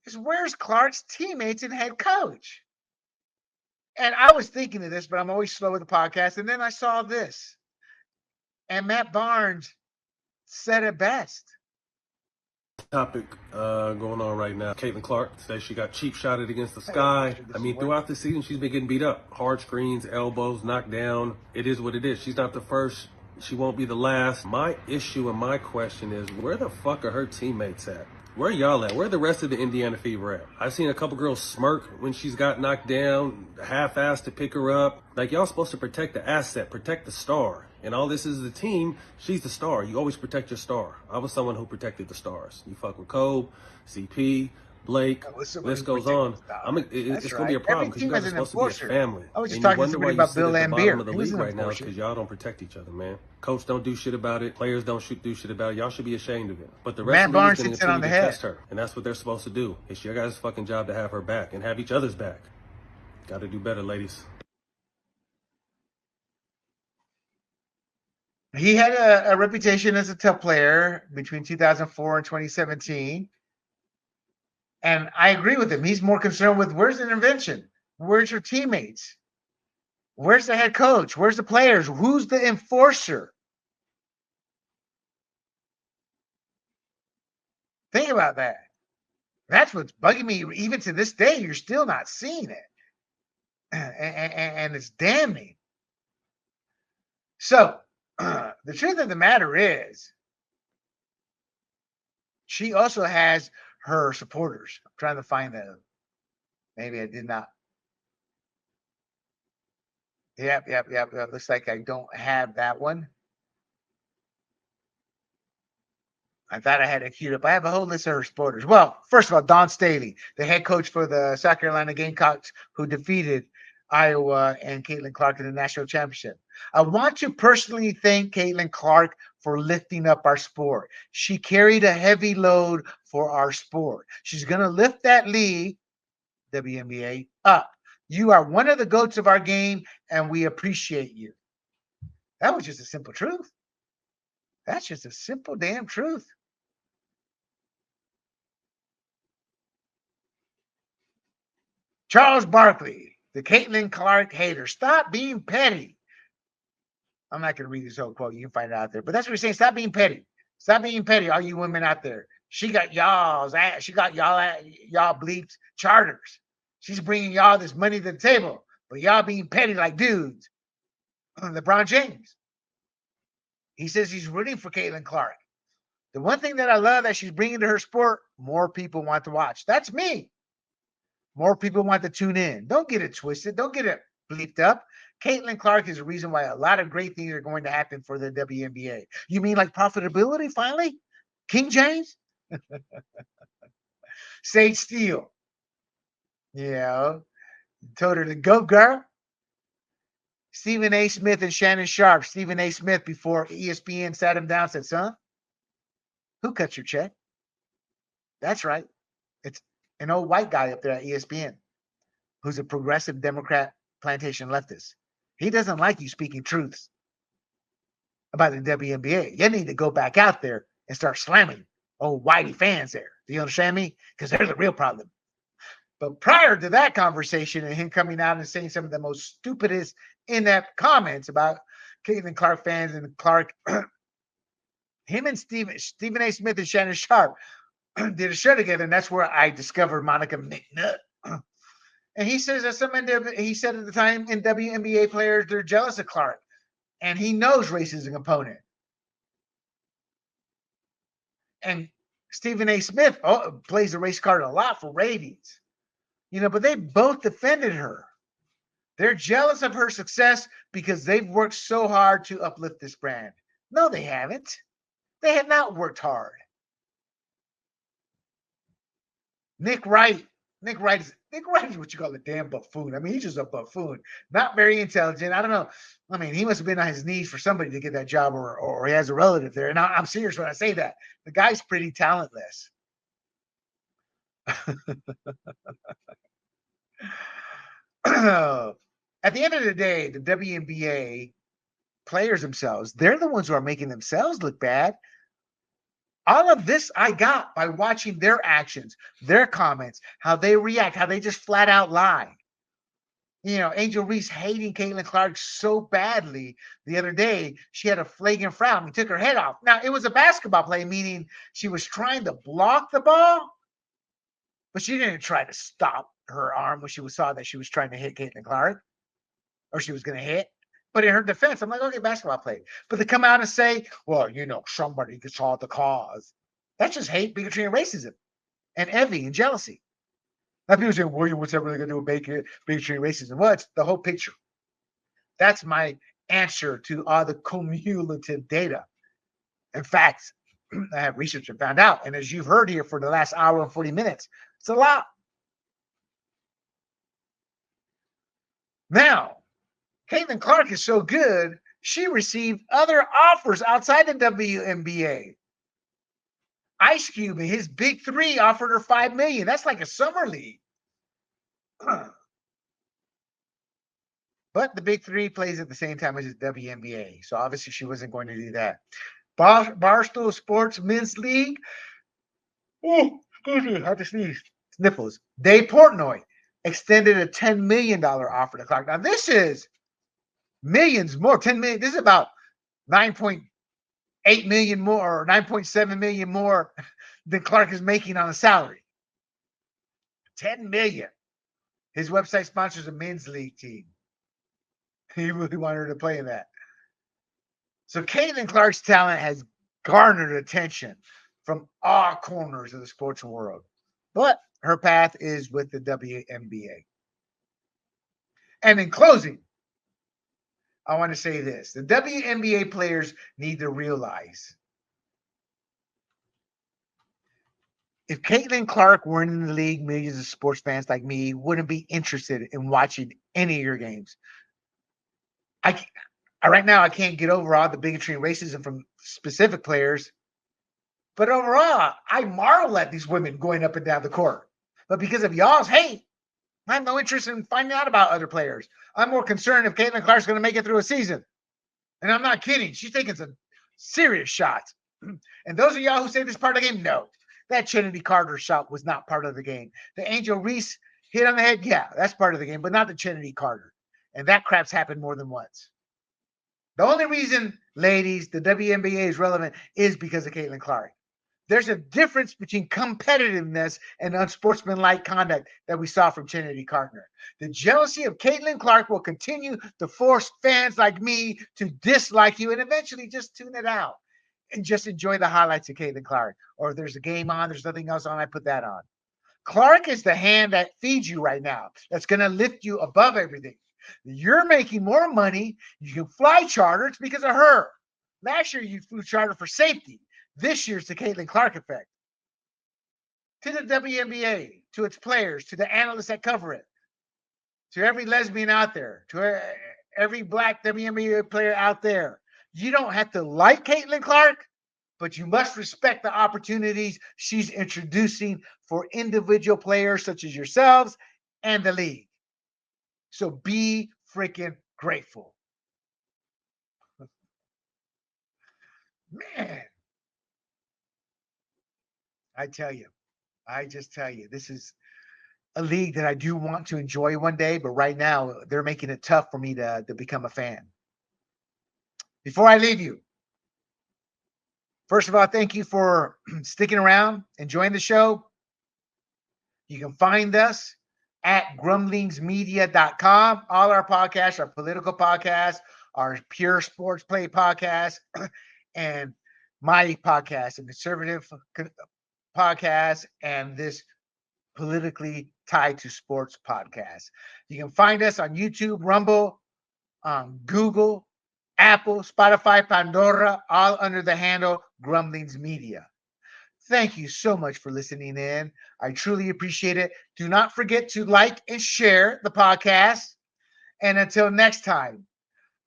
is where's Clark's teammates and head coach? And I was thinking of this, but I'm always slow with the podcast. And then I saw this. And Matt Barnes said it best. Topic going on right now. Caitlin Clark says she got cheap shotted against the sky. I mean, throughout the season, she's been getting beat up. Hard screens, elbows, knocked down. It is what it is. She's not the first. She won't be the last. My issue and my question is, where the fuck are her teammates at? Where y'all at? Where the rest of the Indiana Fever at? I've seen a couple girls smirk when she's got knocked down, half-assed to pick her up. Like, y'all supposed to protect the asset, protect the star. And all this is the team. She's the star. You always protect your star. I was someone who protected the stars. You fuck with Kobe, CP, Blake, list goes on. It's going to be a problem because you guys are supposed to be a family. I was just talking to somebody about Bill Lambier. Of the league right now because y'all don't protect each other, man. Coach don't do shit about it. Players don't do shit about it. Y'all should be ashamed of it. But the rest of the league is going to continue to test her. And that's what they're supposed to do. It's your guys' fucking job to have her back and have each other's back. Got to do better, ladies. He had a reputation as a tough player between 2004 and 2017. And I agree with him. He's more concerned with where's the intervention? Where's your teammates? Where's the head coach? Where's the players? Who's the enforcer? Think about that. That's what's bugging me. Even to this day, you're still not seeing it. And it's damning. So, the truth of the matter is, she also has her supporters. I'm trying to find them. Maybe I did not. Yep. Looks like I don't have that one. I thought I had it queued up. I have a whole list of her supporters. Well, first of all, Dawn Staley, the head coach for the South Carolina Gamecocks, who defeated Iowa and Caitlin Clark in the national championship. I want to personally thank Caitlin Clark for lifting up our sport. She carried a heavy load for our sport. She's going to lift that league, WNBA, up. You are one of the GOATs of our game, and we appreciate you. That was just a simple truth. That's just a simple damn truth. Charles Barkley, the Caitlin Clark hater. Stop being petty. I'm not going to read this whole quote. You can find it out there. But that's what he's saying. Stop being petty. Stop being petty, all you women out there. She got y'all bleeps charters. She's bringing y'all this money to the table. But y'all being petty like dudes. LeBron James. He says he's rooting for Caitlin Clark. The one thing that I love that she's bringing to her sport, more people want to watch. That's me. More people want to tune in. Don't get it twisted. Don't get it bleeped up. Caitlin Clark is the reason why a lot of great things are going to happen for the WNBA. You mean like profitability finally? King James? Sage Steele. Yeah. Told her to go, girl. Stephen A. Smith and Shannon Sharp. Stephen A. Smith, before ESPN sat him down, said, son, who cut your check? That's right. It's an old white guy up there at ESPN who's a progressive Democrat plantation leftist. He doesn't like you speaking truths about the WNBA. You need to go back out there and start slamming old whitey fans there. Do you understand me? Because they're the real problem. But prior to that conversation and him coming out and saying some of the most stupidest inept comments about Caitlin Clark fans and Clark, him and Stephen A. Smith and Shannon Sharp did a show together, and that's where I discovered Monica McNutt. And he says that he said at the time in WNBA players, they're jealous of Clark, and he knows race is a component. And Stephen A. Smith plays the race card a lot for ratings. But they both defended her. They're jealous of her success because they've worked so hard to uplift this brand. No, they haven't. They have not worked hard. Nick Wright is what you call a damn buffoon. I mean, he's just a buffoon. Not very intelligent. I don't know. I mean, he must have been on his knees for somebody to get that job, or he has a relative there. And I'm serious when I say that. The guy's pretty talentless. At the end of the day, the WNBA players themselves, they're the ones who are making themselves look bad. All of this I got by watching their actions, their comments, how they react, how they just flat out lie. Angel Reese hating Caitlin Clark so badly the other day, she had a flagrant foul and took her head off. Now, it was a basketball play, meaning she was trying to block the ball, but she didn't try to stop her arm when she saw that she was trying to hit Caitlin Clark, or she was going to hit. But in her defense, I'm like, okay, basketball play. But to come out and say, well, somebody gets all the cause. That's just hate, bigotry, and racism, and envy and jealousy. Now people say, well, what's that really going to do with bigotry and racism? Well, it's the whole picture. That's my answer to all the cumulative data. In fact, I have researched and found out. And as you've heard here for the last hour and 40 minutes, it's a lot. Now, Caitlin Clark is so good, she received other offers outside the WNBA. Ice Cube and his big three offered her $5 million. That's like a summer league. But the big three plays at the same time as the WNBA. So obviously she wasn't going to do that. Barstool Sports Men's League. Oh, excuse me, I have to sneeze. Sniffles. Dave Portnoy extended a $10 million offer to Clark. Now this is millions more. 10 million. This is about 9.8 million more, or 9.7 million more than Clark is making on a salary. 10 million. His website sponsors a men's league team. He really wanted her to play in that. So Caitlin Clark's talent has garnered attention from all corners of the sports world. But her path is with the WNBA. And in closing, I want to say this. The WNBA players need to realize if Caitlin Clark weren't in the league, millions of sports fans like me wouldn't be interested in watching any of your games. Right now, I can't get over all the bigotry and racism from specific players. But overall, I marvel at these women going up and down the court. But because of y'all's hate, I have no interest in finding out about other players. I'm more concerned if Caitlin Clark's going to make it through a season. And I'm not kidding. She's taking some serious shots. And those of y'all who say this is part of the game, no. That Trinity Carter shot was not part of the game. The Angel Reese hit on the head, yeah, that's part of the game, but not the Trinity Carter. And that crap's happened more than once. The only reason, ladies, the WNBA is relevant is because of Caitlin Clark. There's a difference between competitiveness and unsportsmanlike conduct that we saw from Trinity Carter. The jealousy of Caitlin Clark will continue to force fans like me to dislike you and eventually just tune it out and just enjoy the highlights of Caitlin Clark. Or if there's a game on, there's nothing else on, I put that on. Clark is the hand that feeds you right now. That's going to lift you above everything. You're making more money. You can fly charter. It's because of her. Last year, you flew charter for safety. This year's the Caitlin Clark effect. To the WNBA, to its players, to the analysts that cover it, to every lesbian out there, to every black WNBA player out there. You don't have to like Caitlin Clark, but you must respect the opportunities she's introducing for individual players such as yourselves and the league. So be freaking grateful. Man, I just tell you, this is a league that I do want to enjoy one day, but right now they're making it tough for me to become a fan. Before I leave you, first of all, thank you for sticking around, enjoying the show. You can find us at grumblingsmedia.com. All our podcasts, our political podcasts, our pure sports play podcast, and my podcast, a conservative podcast, and this politically tied to sports podcast. You can find us on YouTube, Rumble, Google, Apple, Spotify, Pandora, all under the handle Grumblings Media. Thank you so much for listening in. I truly appreciate it. Do not forget to like and share the podcast. And until next time,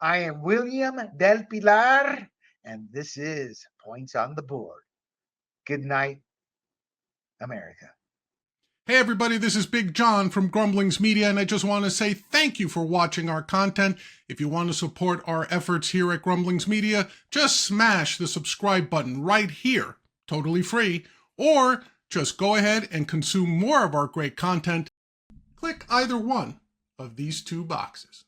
I am William Del Pilar, and this is Points on the Board. Good night, America. Hey everybody, this is Big John from Grumblings Media, and I just want to say thank you for watching our content. If you want to support our efforts here at Grumblings Media, just smash the subscribe button right here, totally free, or just go ahead and consume more of our great content. Click either one of these two boxes.